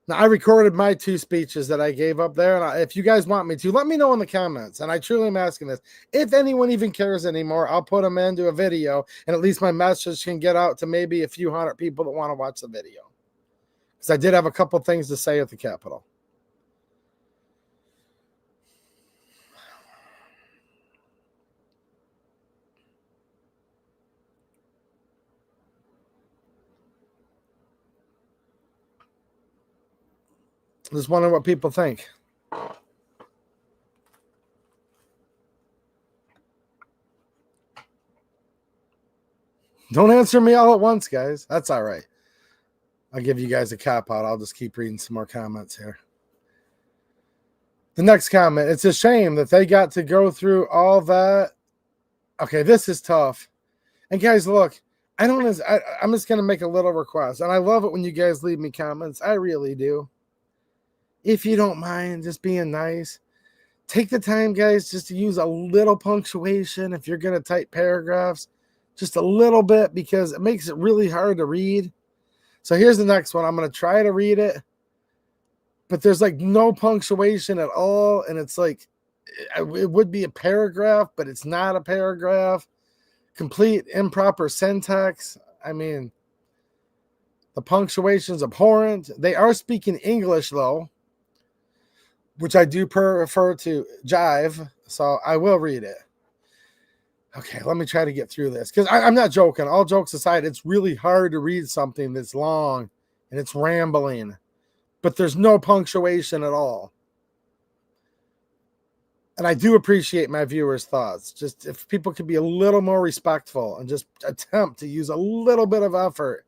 Now, I recorded my 2 speeches that I gave up there. And if you guys want me to, let me know in the comments. And I truly am asking this. If anyone even cares anymore, I'll put them into a video. And at least my message can get out to maybe a few hundred people that want to watch the video. Because I did have a couple things to say at the Capitol. Just wondering what people think. Don't answer me all at once, guys. That's all right. I'll give you guys a cop out. I'll just keep reading some more comments here. The next comment. It's a shame that they got to go through all that. Okay, this is tough. And guys, look, I'm just going to make a little request. And I love it when you guys leave me comments. I really do. If you don't mind just being nice, take the time, guys, just to use a little punctuation if you're going to type paragraphs. Just a little bit, because it makes it really hard to read. So here's the next one. I'm going to try to read it, but there's like no punctuation at all. And it's like, it would be a paragraph, but it's not a paragraph. Complete improper syntax. I mean, the punctuation's abhorrent. They are speaking English, though, which I do prefer to jive. So I will read it. Okay, let me try to get through this, because I'm not joking. All jokes aside, it's really hard to read something that's long and it's rambling, but there's no punctuation at all. And I do appreciate my viewers' thoughts. Just if people could be a little more respectful and just attempt to use a little bit of effort,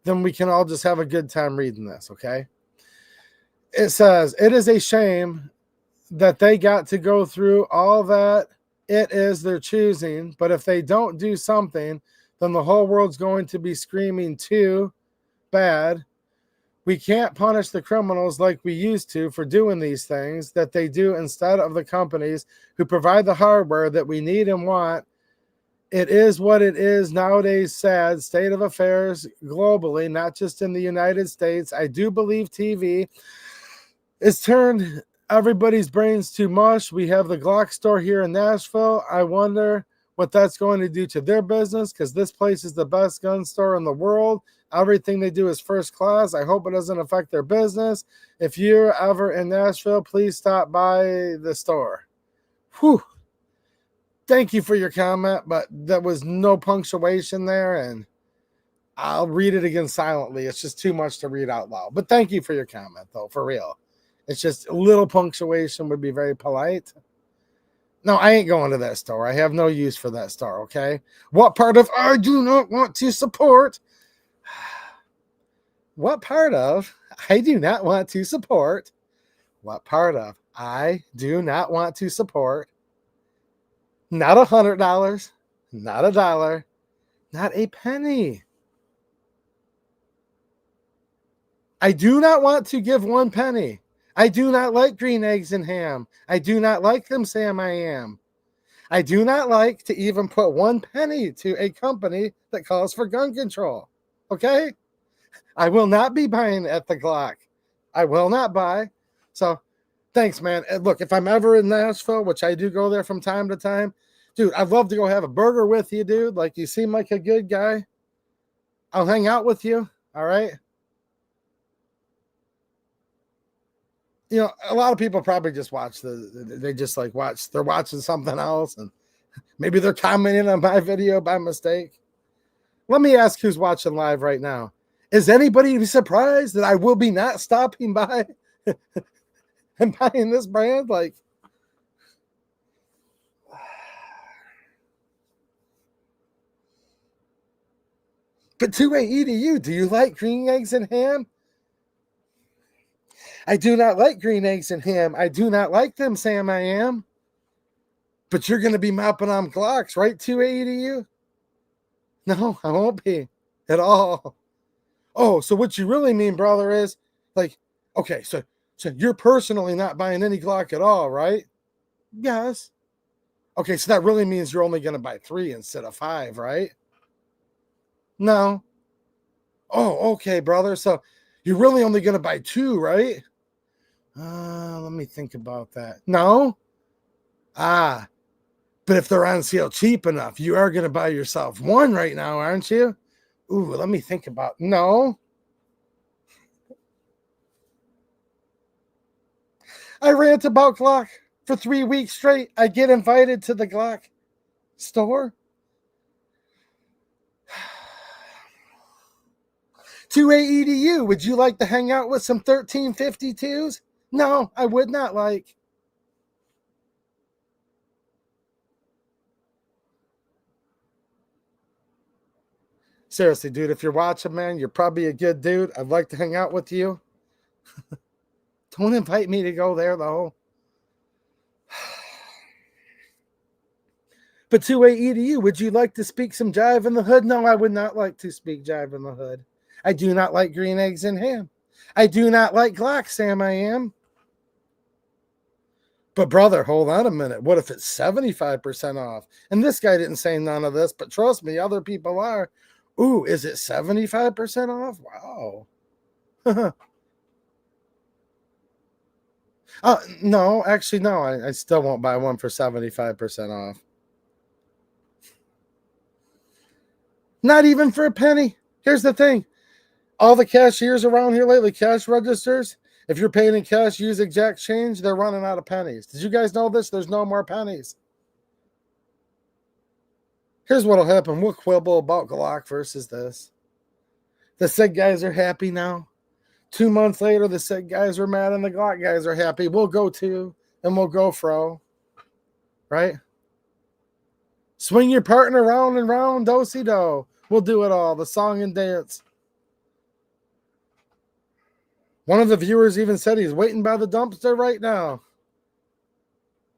then we can all just have a good time reading this, okay? It says, it is a shame that they got to go through all that. It is their choosing, but if they don't do something, then the whole world's going to be screaming too bad. We can't punish the criminals like we used to for doing these things that they do instead of the companies who provide the hardware that we need and want. It is what it is nowadays. Sad state of affairs globally, not just in the United States. I do believe TV is turned everybody's brains to mush. We have the Glock store here in Nashville. I wonder what that's going to do to their business, because this place is the best gun store in the world. Everything they do is first class. I hope it doesn't affect their business. If you're ever in Nashville, please stop by the store. Whew. Thank you for your comment, but there was no punctuation there, and I'll read it again silently. It's just too much to read out loud. But thank you for your comment, though, for real. It's just a little punctuation would be very polite. No, I ain't going to that store. I have no use for that store, okay? What part of I do not want to support? What part of I do not want to support? What part of I do not want to support? Not $100, not $1, not a penny. I do not want to give 1 penny. I do not like green eggs and ham. I do not like them, Sam I am. I do not like to even put 1 penny to a company that calls for gun control. Okay? I will not be buying at the Glock. I will not buy. So thanks, man. And look, if I'm ever in Nashville, which I do go there from time to time, dude, I'd love to go have a burger with you, dude. Like, you seem like a good guy. I'll hang out with you. All right. You know, a lot of people probably just watch they're watching something else, and maybe they're commenting on my video by mistake. Let me ask who's watching live right now. Is anybody surprised that I will be not stopping by and buying this brand? Like, but two-way EDU, do you like green eggs and ham? I do not like green eggs and ham. I do not like them, Sam I am. But you're going to be mopping on Glocks, right, two-way EDU? No, I won't be at all. Oh, so what you really mean, brother, is like, okay, so you're personally not buying any Glock at all, right? Yes. Okay, so that really means you're only going to buy 3 instead of 5, right? No. Oh, okay, brother. So you're really only going to buy 2, right? Let me think about that. No. But if they're on sale cheap enough, you are going to buy yourself 1 right now, aren't you? Ooh, let me think about. No. I rant about Glock for 3 weeks straight. I get invited to the Glock store. 2A EDU, would you like to hang out with some 1352s? No, I would not like. Seriously, dude, if you're watching, man, you're probably a good dude. I'd like to hang out with you. Don't invite me to go there, though. But 2A EDU, would you like to speak some jive in the hood? No, I would not like to speak jive in the hood. I do not like green eggs and ham. I do not like Glock, Sam I am. But brother, hold on a minute. What if it's 75% off? And this guy didn't say none of this, but trust me, other people are. Ooh, is it 75% off? Wow. No, actually, no. I still won't buy one for 75% off. Not even for a penny. Here's the thing. All the cashiers around here lately, cash registers, if you're paying in cash, use exact change, they're running out of pennies. Did you guys know this? There's no more pennies. Here's what'll happen. We'll quibble about Glock versus this. The SIG guys are happy now. 2 months later, the SIG guys are mad and the Glock guys are happy. We'll go to and we'll go fro. Right? Swing your partner round and round, do-si-do. We'll do it all. The song and dance. One of the viewers even said he's waiting by the dumpster right now.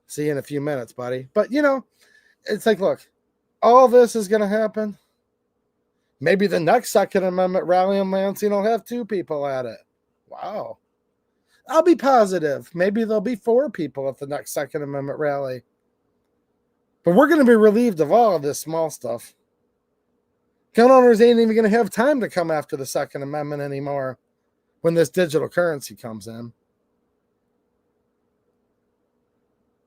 See you in a few minutes, buddy. But, you know, it's like, look, all this is going to happen. Maybe the next Second Amendment rally in Lansing will have 2 people at it. Wow. I'll be positive. Maybe there'll be 4 people at the next Second Amendment rally. But we're going to be relieved of all of this small stuff. Gun owners ain't even going to have time to come after the Second Amendment anymore when this digital currency comes in.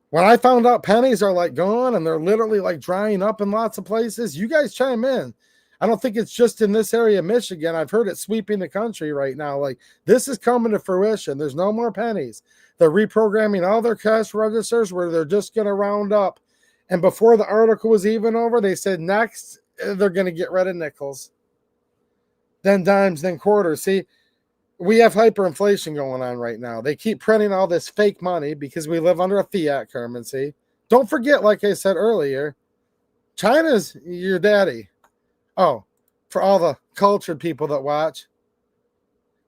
When I found out pennies are like gone and they're literally like drying up in lots of places, you guys chime in. I don't think it's just in this area of Michigan. I've heard it sweeping the country right now. Like, this is coming to fruition. There's no more pennies. They're reprogramming all their cash registers where they're just going to round up. And before the article was even over, they said next they're going to get rid of nickels, then dimes, then quarters. See, we have hyperinflation going on right now. They keep printing all this fake money because we live under a fiat currency. Don't forget, like I said earlier, China's your daddy. Oh, for all the cultured people that watch,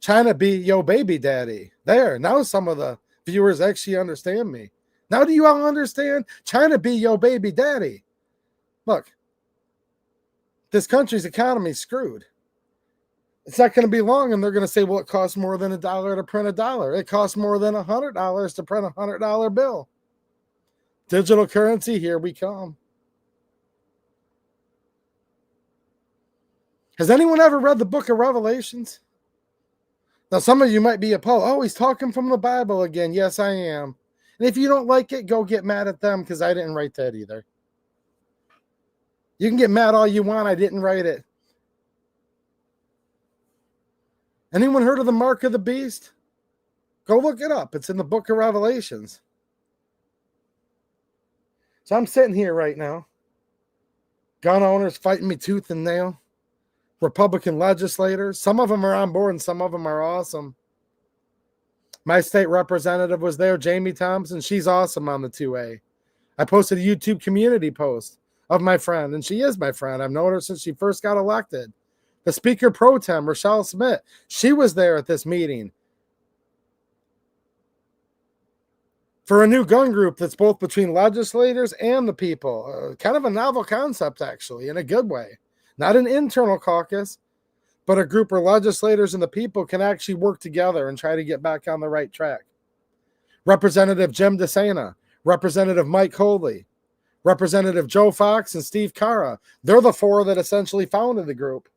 China be yo baby daddy. There, now some of the viewers actually understand me. Now do you all understand? China be yo baby daddy. Look, this country's economy's screwed. It's not going to be long, and they're going to say, well, it costs more than $1 to print $1. It costs more than $100 to print $100 bill. Digital currency, here we come. Has anyone ever read the book of Revelations? Now, some of you might be appalled. Oh, he's talking from the Bible again. Yes, I am. And if you don't like it, go get mad at them, because I didn't write that either. You can get mad all you want. I didn't write it. Anyone heard of the mark of the beast? Go look it up. It's in the book of Revelations. So I'm sitting here right now. Gun owners fighting me tooth and nail. Republican legislators. Some of them are on board and some of them are awesome. My state representative was there, Jamie Thompson. She's awesome on the 2A. I posted a YouTube community post of my friend, and she is my friend. I've known her since she first got elected. The Speaker Pro Tem, Rochelle Smith, she was there at this meeting for a new gun group that's both between legislators and the people. Kind of a novel concept, actually, in a good way. Not an internal caucus, but a group where legislators and the people can actually work together and try to get back on the right track. Representative Jim DeSena, Representative Mike Hoadley, Representative Joe Fox, and Steve Cara. They're the four that essentially founded the group.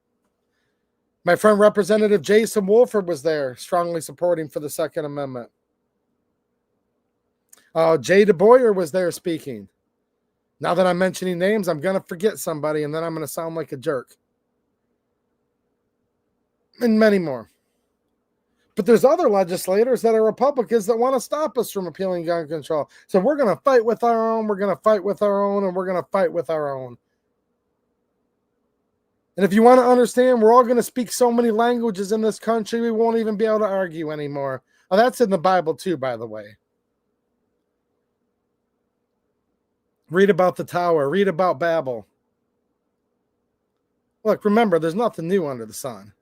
My friend Representative Jason Wolford was there, strongly supporting for the Second Amendment. Jay DeBoyer was there speaking. Now that I'm mentioning names, I'm going to forget somebody, and then I'm going to sound like a jerk. And many more. But there's other legislators that are Republicans that want to stop us from appealing gun control. So we're going to fight with our own, we're going to fight with our own, and we're going to fight with our own. And if you want to understand, we're all going to speak so many languages in this country, we won't even be able to argue anymore. Oh, that's in the Bible too, by the way. Read about the tower. Read about Babel. Look, remember, there's nothing new under the sun.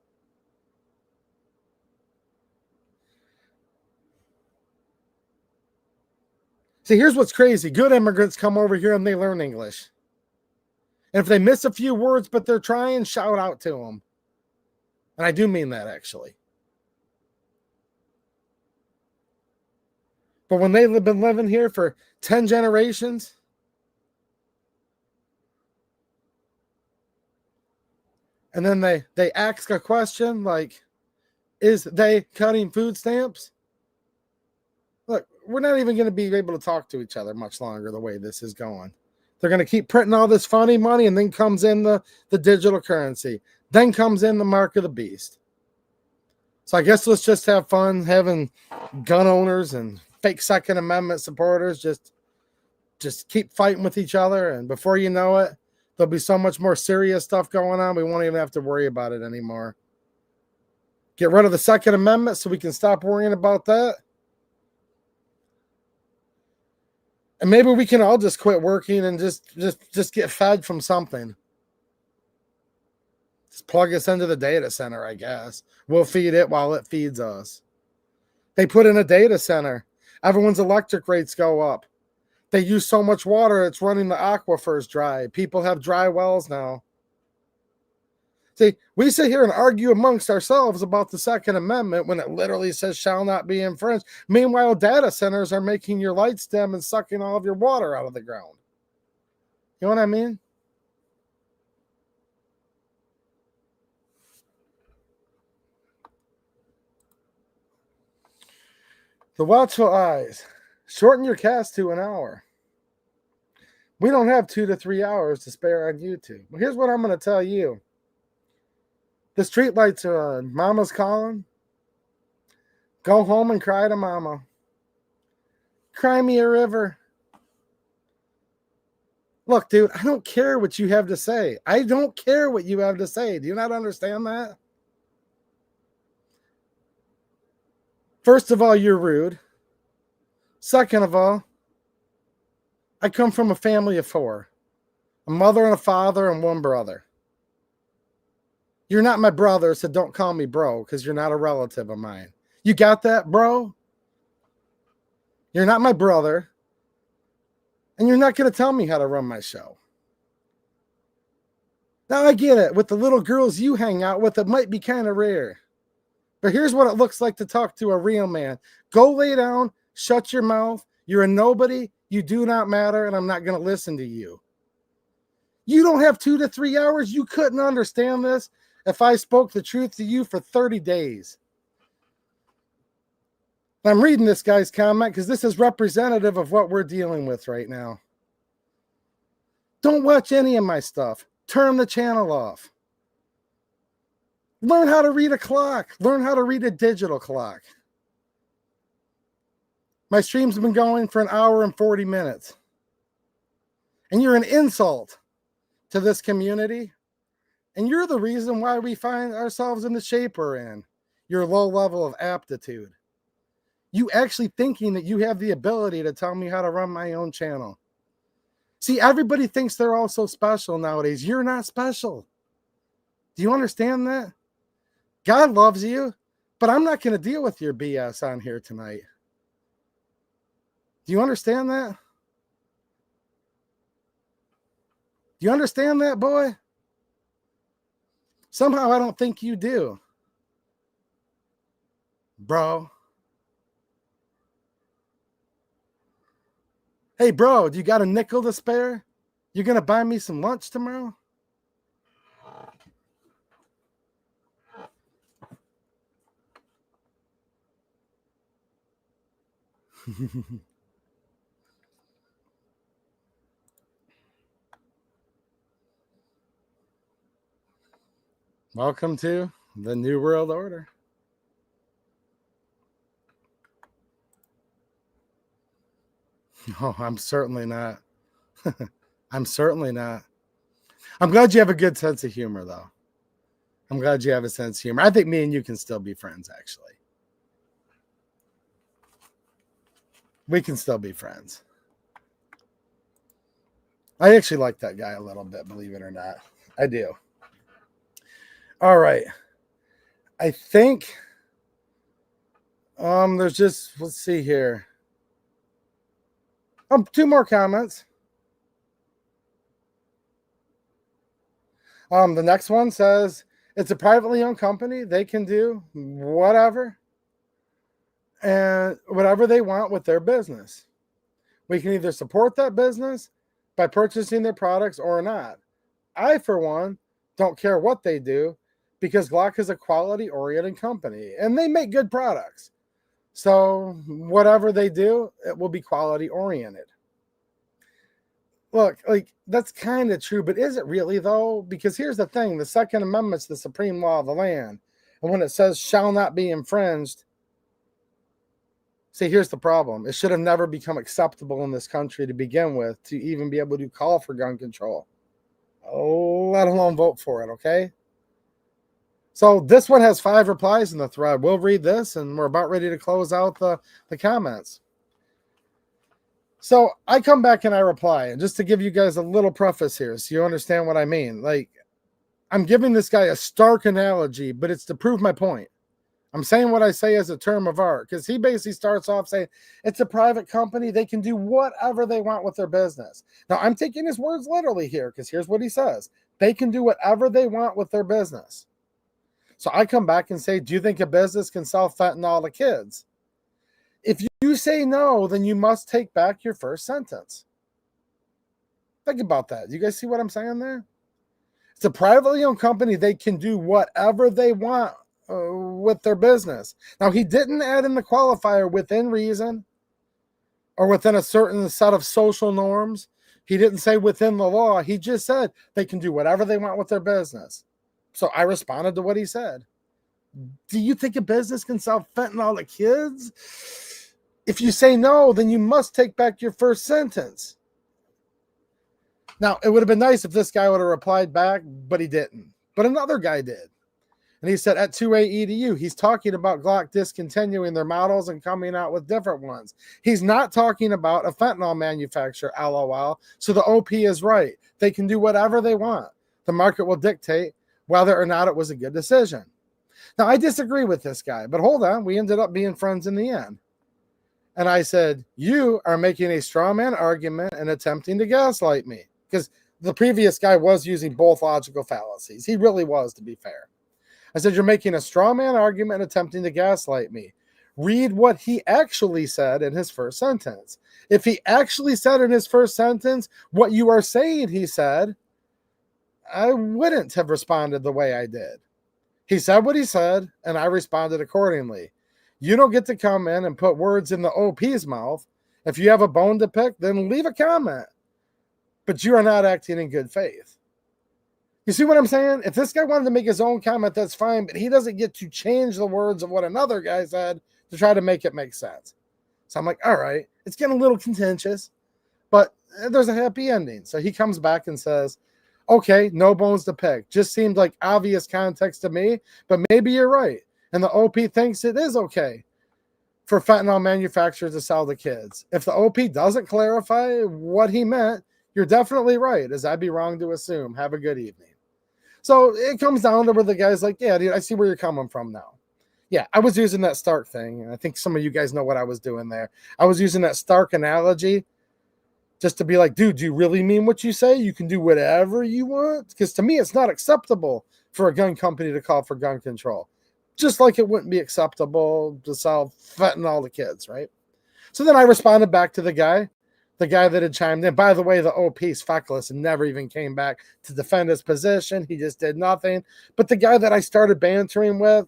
See, here's what's crazy. Good immigrants come over here and they learn English. And if they miss a few words, but they're trying, shout out to them. And I do mean that, actually. But when they've been living here for 10 generations, and then they ask a question like, is they cutting food stamps? Look, we're not even going to be able to talk to each other much longer the way this is going. They're going to keep printing all this funny money, and then comes in the digital currency. Then comes in the mark of the beast. So I guess let's just have fun having gun owners and fake Second Amendment supporters just keep fighting with each other. And before you know it, there'll be so much more serious stuff going on, we won't even have to worry about it anymore. Get rid of the Second Amendment so we can stop worrying about that. And maybe we can all just quit working and just get fed from something. Just plug us into the data center, I guess. We'll feed it while it feeds us. They put in a data center. Everyone's electric rates go up. They use so much water, it's running the aquifers dry. People have dry wells now. See, we sit here and argue amongst ourselves about the Second Amendment when it literally says shall not be infringed. Meanwhile, data centers are making your lights dim and sucking all of your water out of the ground. You know what I mean? The watchful eyes. Shorten your cast to an hour. We don't have 2 to 3 hours to spare on YouTube. But here's what I'm going to tell you. The street lights are on. Mama's calling. Go home and cry to Mama. Cry me a river. Look, dude, I don't care what you have to say. I don't care what you have to say. Do you not understand that? First of all, you're rude. Second of all, I come from a family of 4. A mother and a father and 1 brother. You're not my brother, so don't call me bro, because you're not a relative of mine. You got that, bro? You're not my brother, and you're not going to tell me how to run my show. Now I get it. With the little girls you hang out with, it might be kind of rare. But here's what it looks like to talk to a real man. Go lay down, shut your mouth. You're a nobody. You do not matter, and I'm not going to listen to you. You don't have 2 to 3 hours. You couldn't understand this if I spoke the truth to you for 30 days. I'm reading this guy's comment because this is representative of what we're dealing with right now. Don't watch any of my stuff. Turn the channel off. Learn how to read a clock. Learn how to read a digital clock. My stream's been going for 1 hour and 40 minutes. And you're an insult to this community. And you're the reason why we find ourselves in the shape we're in. Your low level of aptitude. You actually thinking that you have the ability to tell me how to run my own channel. See, everybody thinks they're all so special nowadays. You're not special. Do you understand that? God loves you, but I'm not going to deal with your BS on here tonight. Do you understand that? Do you understand that, boy? Somehow I don't think you do. Bro. Hey, bro, do you got a nickel to spare? You going to buy me some lunch tomorrow? Welcome to the New World Order. Oh, I'm certainly not. I'm certainly not. I'm glad you have a good sense of humor, though. I'm glad you have a sense of humor. I think me and you can still be friends, actually. We can still be friends. I actually like that guy a little bit, believe it or not. I do. All right. I think there's just, let's see here. 2 more comments. The next one says, it's a privately owned company. They can do whatever and whatever they want with their business. We can either support that business by purchasing their products or not. I, for one, don't care what they do because Glock is a quality-oriented company and they make good products. So whatever they do, it will be quality-oriented. Look, like, that's kind of true, but is it really, though? Because here's the thing. The Second Amendment's the supreme law of the land. And when it says shall not be infringed, see, here's the problem. It should have never become acceptable in this country to begin with to even be able to call for gun control, let alone vote for it, okay? So this one has 5 replies in the thread. We'll read this, and we're about ready to close out the comments. So I come back and I reply, and just to give you guys a little preface here so you understand what I mean. Like, I'm giving this guy a stark analogy, but it's to prove my point. I'm saying what I say as a term of art, because he basically starts off saying it's a private company. They can do whatever they want with their business. Now, I'm taking his words literally here, because here's what he says. They can do whatever they want with their business. So I come back and say, do you think a business can sell fentanyl to kids? If you say no, then you must take back your first sentence. Think about that. You guys see what I'm saying there? It's a privately owned company. They can do whatever they want with their business. Now, he didn't add in the qualifier within reason or within a certain set of social norms. He didn't say within the law. He just said they can do whatever they want with their business. So I responded to what he said. Do you think a business can sell fentanyl to kids? If you say no, then you must take back your first sentence. Now, it would have been nice if this guy would have replied back, but he didn't. But another guy did. And he said, at 2A EDU, he's talking about Glock discontinuing their models and coming out with different ones. He's not talking about a fentanyl manufacturer, LOL. So the OP is right. They can do whatever they want. The market will dictate whether or not it was a good decision. Now, I disagree with this guy, but hold on. We ended up being friends in the end. And I said, you are making a straw man argument and attempting to gaslight me. Because the previous guy was using both logical fallacies. He really was, to be fair. I said, you're making a straw man argument and attempting to gaslight me. Read what he actually said in his first sentence. If he actually said in his first sentence what you are saying he said, I wouldn't have responded the way I did. He said what he said, and I responded accordingly. You don't get to come in and put words in the OP's mouth. If you have a bone to pick, then leave a comment. But you are not acting in good faith. You see what I'm saying? If this guy wanted to make his own comment, that's fine, but he doesn't get to change the words of what another guy said to try to make it make sense. So I'm like, all right, it's getting a little contentious, but there's a happy ending. So he comes back and says, okay, no bones to pick. Just seemed like obvious context to me, but maybe you're right. And the OP thinks it is okay for fentanyl manufacturers to sell to kids. If the OP doesn't clarify what he meant, you're definitely right, as I'd be wrong to assume. Have a good evening. So it comes down to where the guy's like, yeah, dude, I see where you're coming from now. Yeah, I was using that Stark thing. And I think some of you guys know what I was doing there. I was using that Stark analogy just to be like, dude, do you really mean what you say? You can do whatever you want? Because to me, it's not acceptable for a gun company to call for gun control. Just like it wouldn't be acceptable to sell fentanyl to kids, right? So then I responded back to the guy that had chimed in. By the way, the OP's feckless and never even came back to defend his position. He just did nothing. But the guy that I started bantering with,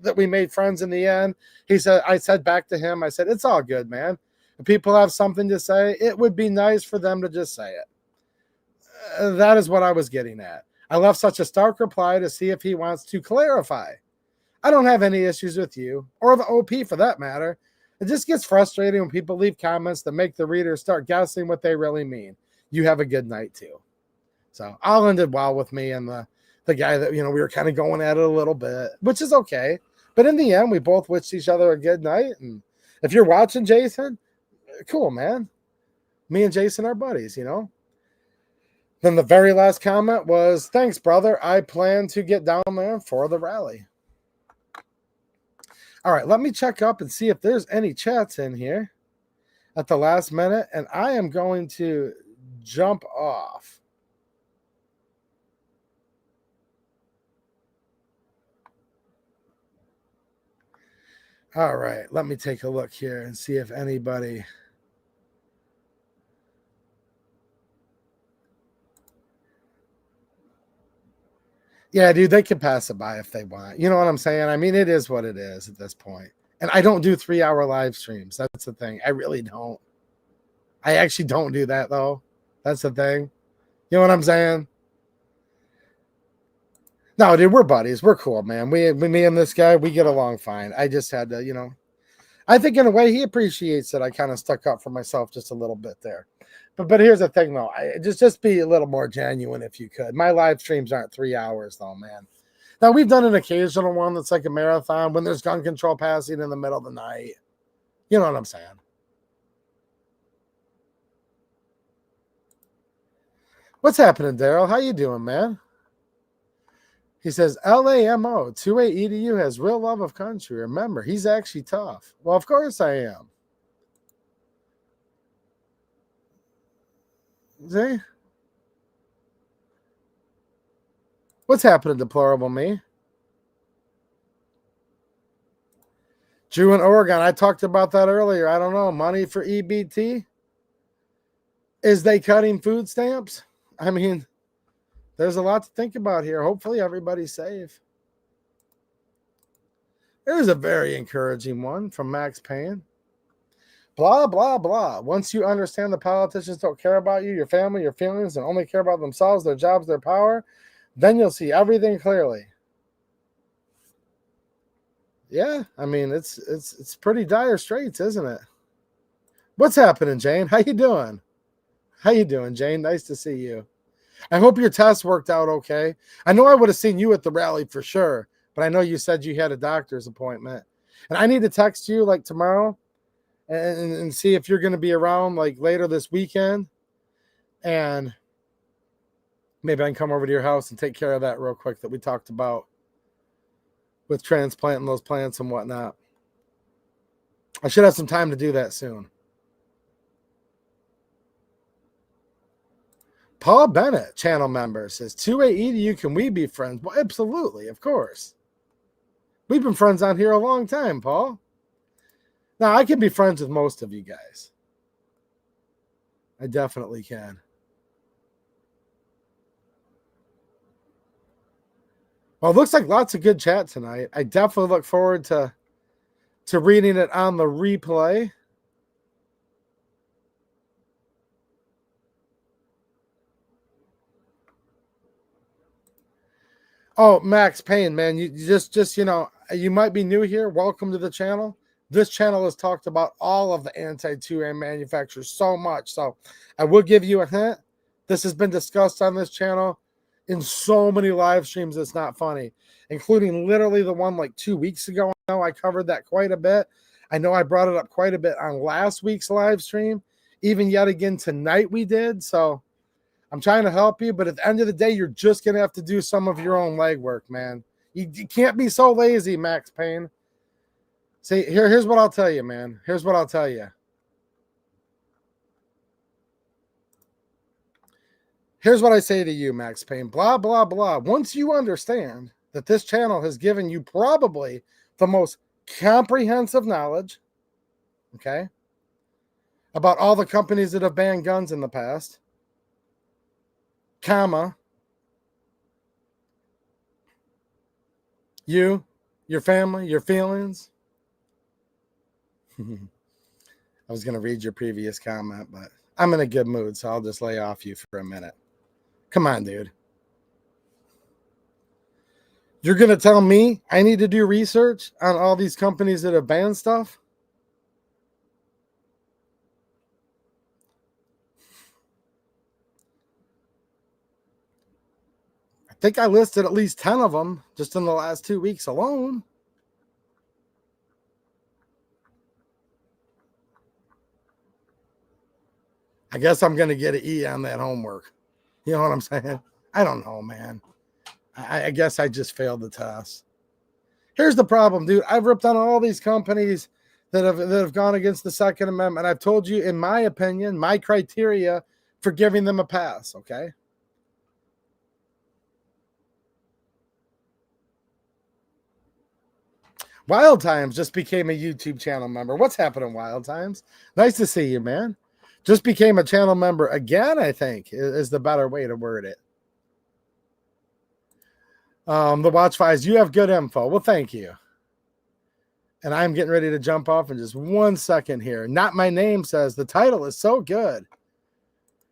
that we made friends in the end, I said back to him, I said, it's all good, man. If people have something to say, it would be nice for them to just say it. That is what I was getting at. I left such a stark reply to see if he wants to clarify. I don't have any issues with you, or the OP for that matter. It just gets frustrating when people leave comments that make the reader start guessing what they really mean. You have a good night too. So all ended well with me and the guy that, we were kind of going at it a little bit, which is okay. But in the end, we both wished each other a good night. And if you're watching, Jason, cool, man. Me and Jason are buddies, Then the very last comment was, thanks, brother. I plan to get down there for the rally. All right, let me check up and see if there's any chats in here at the last minute, and I am going to jump off. All right, let me take a look here and see if anybody... Yeah, dude, they can pass it by if they want. You know what I'm saying? I mean, it is what it is at this point. And I don't do 3-hour live streams. That's the thing. I really don't. I actually don't do that, though. That's the thing. You know what I'm saying? No, dude, we're buddies. We're cool, man. Me and this guy, we get along fine. I just had to, I think in a way he appreciates that I kind of stuck up for myself just a little bit there. But here's the thing, though. Just be a little more genuine if you could. My live streams aren't 3 hours, though, man. Now, we've done an occasional one that's like a marathon when there's gun control passing in the middle of the night. You know what I'm saying? What's happening, Daryl? How you doing, man? He says, LAMO, 2A EDU has real love of country. Remember, he's actually tough. Well, of course I am. See? What's happening, deplorable me? Drew in Oregon. I talked about that earlier. I don't know. Money for EBT? Is they cutting food stamps? I mean, there's a lot to think about here. Hopefully everybody's safe. There's a very encouraging one from Max Payne. Blah, blah, blah. Once you understand the politicians don't care about you, your family, your feelings, and only care about themselves, their jobs, their power, then you'll see everything clearly. Yeah, I mean, it's pretty dire straits, isn't it? What's happening, Jane? How you doing? How you doing, Jane? Nice to see you. I hope your test worked out okay. I know I would have seen you at the rally for sure, but I know you said you had a doctor's appointment. And I need to text you like tomorrow and see if you're going to be around like later this weekend. And maybe I can come over to your house and take care of that real quick that we talked about with transplanting those plants and whatnot. I should have some time to do that soon. Paul Bennett, channel member, says, 2A Edu, can we be friends? Well, absolutely, of course. We've been friends on here a long time, Paul. Now, I can be friends with most of you guys. I definitely can. Well, it looks like lots of good chat tonight. I definitely look forward to reading it on the replay. Oh, Max Payne, man, you just you might be new here. Welcome to the channel. This channel has talked about all of the anti-2A manufacturers so much. So I will give you a hint. This has been discussed on this channel in so many live streams. It's not funny, including literally the one like 2 weeks ago. I know I covered that quite a bit. I know I brought it up quite a bit on last week's live stream. Even yet again tonight we did. So I'm trying to help you, but at the end of the day, you're just going to have to do some of your own legwork, man. You can't be so lazy, Max Payne. See, here's what I'll tell you, man. Here's what I'll tell you. Here's what I say to you, Max Payne. Blah, blah, blah. Once you understand that this channel has given you probably the most comprehensive knowledge, okay, about all the companies that have banned guns in the past, comma, you, your family, your feelings. I was going to read your previous comment, but I'm in a good mood, so I'll just lay off you for a minute. Come on, dude. You're going to tell me I need to do research on all these companies that have banned stuff? I think I listed at least 10 of them just in the last 2 weeks alone. I guess I'm going to get an E on that homework. You know what I'm saying? I don't know, man. I guess I just failed the test. Here's the problem, dude. I've ripped on all these companies that have gone against the Second Amendment. I've told you, in my opinion, my criteria for giving them a pass, okay? Wild Times just became a YouTube channel member. What's happening, Wild Times? Nice to see you, man. Just became a channel member again, I think, is the better way to word it. The Watch Fives, you have good info. Well, thank you. And I'm getting ready to jump off in just 1 second here. Not My Name says the title is so good.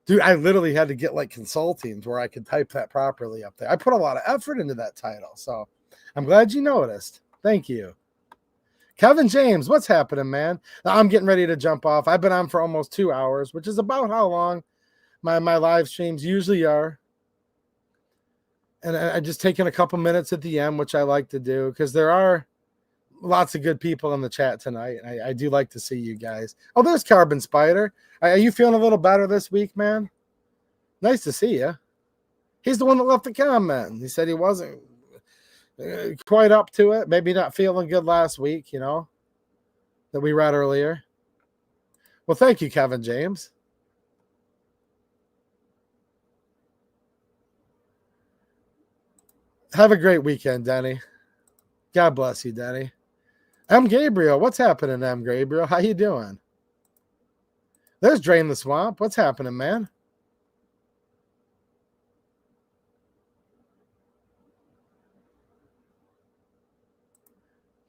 Dude, I literally had to get like consulting where I could type that properly up there. I put a lot of effort into that title. So I'm glad you noticed. Thank you. Kevin James, what's happening, man? I'm getting ready to jump off. I've been on for almost 2 hours, which is about how long my live streams usually are. And I just taking a couple minutes at the end, which I like to do because there are lots of good people in the chat tonight. I do like to see you guys. Oh, there's Carbon Spider. Are you feeling a little better this week, man? Nice to see you. He's the one that left the comment. He said he wasn't quite up to it. Maybe not feeling good last week, you know, that we read earlier. Well, thank you, Kevin James. Have a great weekend, Denny. God bless you, Denny. M. Gabriel. What's happening, M. Gabriel? How you doing? There's Drain the Swamp. What's happening, man?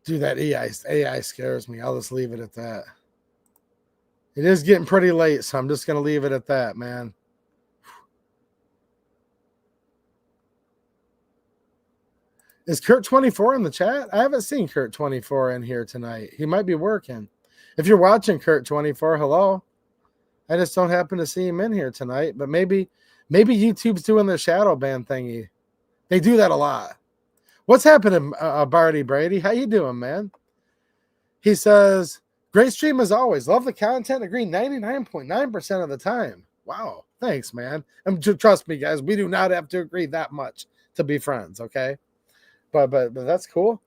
Dude, that AI scares me. I'll just leave it at that. It is getting pretty late, so I'm just going to leave it at that, man. Is Kurt24 in the chat? I haven't seen Kurt24 in here tonight. He might be working. If you're watching Kurt24, hello. I just don't happen to see him in here tonight, but maybe YouTube's doing their shadow ban thingy. They do that a lot. What's happening, Barty Brady? How you doing, man? He says, great stream as always. Love the content. Agree 99.9% of the time. Wow. Thanks, man. Trust me, guys. We do not have to agree that much to be friends, okay? But that's cool.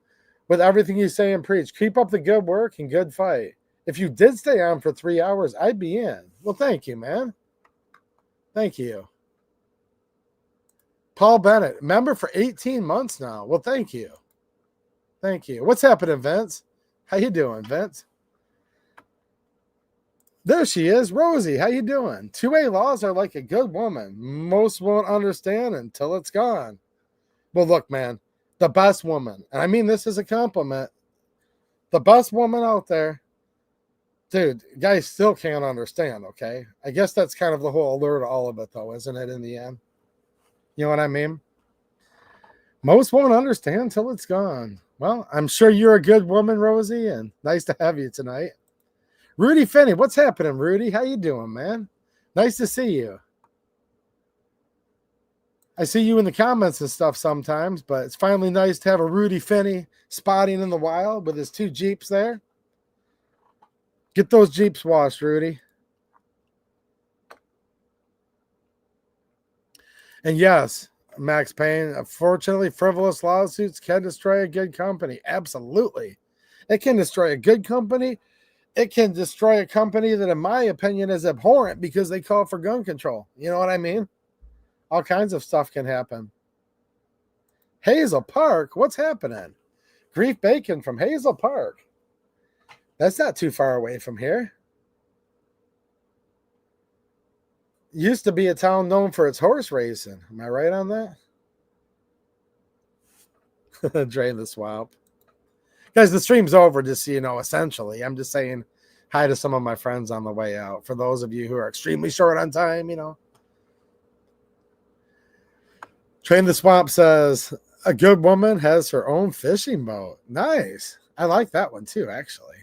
With everything you say and preach, keep up the good work and good fight. If you did stay on for 3 hours, I'd be in. Well, thank you, man. Thank you. Paul Bennett, member for 18 months now. Well, thank you. Thank you. What's happening, Vince? How you doing, Vince? There she is, Rosie. How you doing? 2A laws are like a good woman. Most won't understand until it's gone. Well, look, man, the best woman, and I mean this as a compliment, the best woman out there, dude, guys still can't understand, okay? I guess that's kind of the whole allure to all of it, though, isn't it, in the end? You know what I mean? Most won't understand until it's gone. Well, I'm sure you're a good woman, Rosie, and nice to have you tonight. Rudy Finney, what's happening, Rudy? How you doing, man? Nice to see you. I see you in the comments and stuff sometimes, but it's finally nice to have a Rudy Finney spotting in the wild with his 2 Jeeps there. Get those Jeeps washed, Rudy. And yes, Max Payne, unfortunately, frivolous lawsuits can destroy a good company. Absolutely. It can destroy a good company. It can destroy a company that, in my opinion, is abhorrent because they call for gun control. You know what I mean? All kinds of stuff can happen. Hazel Park, what's happening? Grief Bacon from Hazel Park. That's not too far away from here. Used to be a town known for its horse racing. Am I right on that? Drain the swamp. Guys, the stream's over, just so you know, essentially. I'm just saying hi to some of my friends on the way out. For those of you who are extremely short on time, you know. Train the Swamp says, a good woman has her own fishing boat. Nice. I like that one too, actually.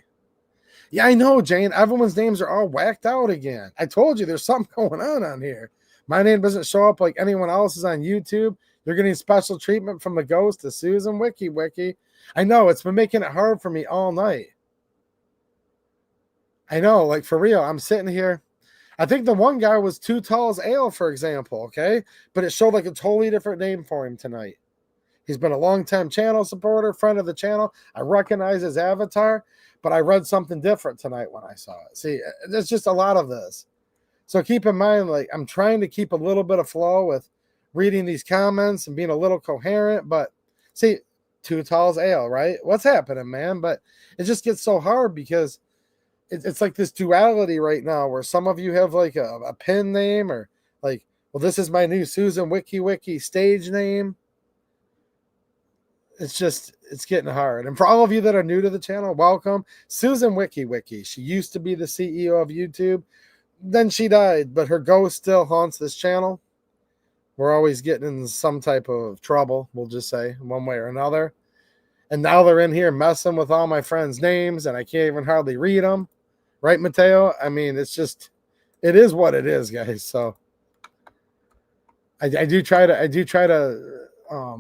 Yeah, I know, Jane. Everyone's names are all whacked out again. I told you there's something going on here. My name doesn't show up like anyone else's on YouTube. You're getting special treatment from the ghost to Susan Wiki. I know, it's been making it hard for me all night. I know, like for real, I'm sitting here. I think the one guy was Too Tall's Ale, for example, okay? But it showed like a totally different name for him tonight. He's been a long-time channel supporter, friend of the channel. I recognize his avatar, but I read something different tonight when I saw it. See, there's just a lot of this. So keep in mind, like, I'm trying to keep a little bit of flow with reading these comments and being a little coherent, but see, Too Tall's Ale, right? What's happening, man? But it just gets so hard because it's like this duality right now where some of you have like a pen name or like, well, this is my new Susan Wiki stage name. It's getting hard. And for all of you that are new to the channel, welcome. Susan Wiki. She used to be the CEO of YouTube. Then she died, but her ghost still haunts this channel. We're always getting in some type of trouble, we'll just say, one way or another. And now they're in here messing with all my friends' names, and I can't even hardly read them. Right, Mateo? I mean, it is what it is, guys. So I do try to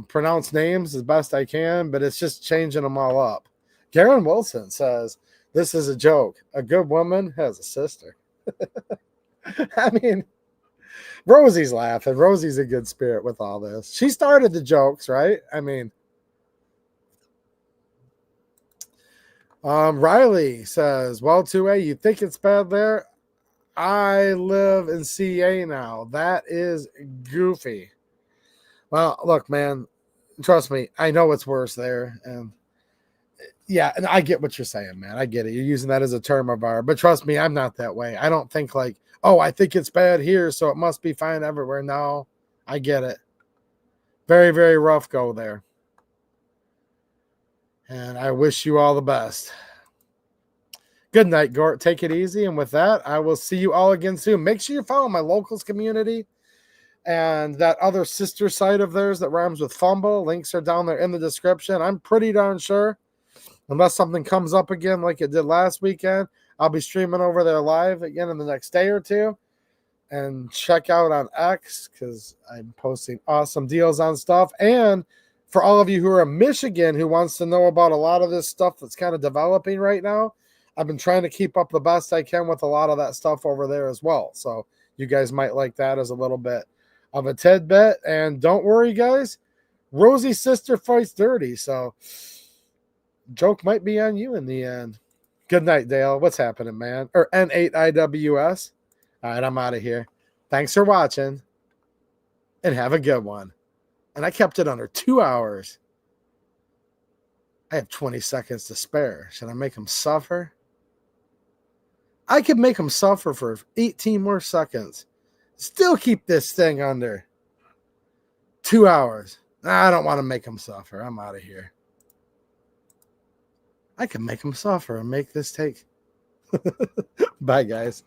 pronounce names as best I can, but it's just changing them all up. Garen Wilson says, this is a joke. A good woman has a sister. I mean, Rosie's laughing. Rosie's a good spirit with all this. She started the jokes, right? I mean, Riley says, well, 2A, you think it's bad there? I live in CA now. That is goofy. Well, look, man, trust me, I know it's worse there. And yeah, and I get what you're saying, man. I get it. You're using that as a term of art. But trust me, I'm not that way. I don't think like, oh, I think it's bad here, so it must be fine everywhere. No, I get it. Very, very rough go there. And I wish you all the best. Good night, Gort. Take it easy. And with that, I will see you all again soon. Make sure you follow my locals community and that other sister site of theirs that rhymes with fumble. Links are down there in the description. I'm pretty darn sure, unless something comes up again like it did last weekend, I'll be streaming over there live again in the next day or two. And check out on X because I'm posting awesome deals on stuff. And for all of you who are in Michigan who wants to know about a lot of this stuff that's kind of developing right now, I've been trying to keep up the best I can with a lot of that stuff over there as well. So you guys might like that as a little bit of a tidbit. And don't worry, guys. Rosie's sister fights dirty. So joke might be on you in the end. Good night, Dale. What's happening, man? Or N8IWS. All right, I'm out of here. Thanks for watching and have a good one. and I kept it under 2 hours. I have 20 seconds to spare. Should I make him suffer? I could make him suffer for 18 more seconds. Still keep this thing under 2 hours. I don't want to make him suffer. I'm out of here. I can make him suffer and make this take. Bye, guys.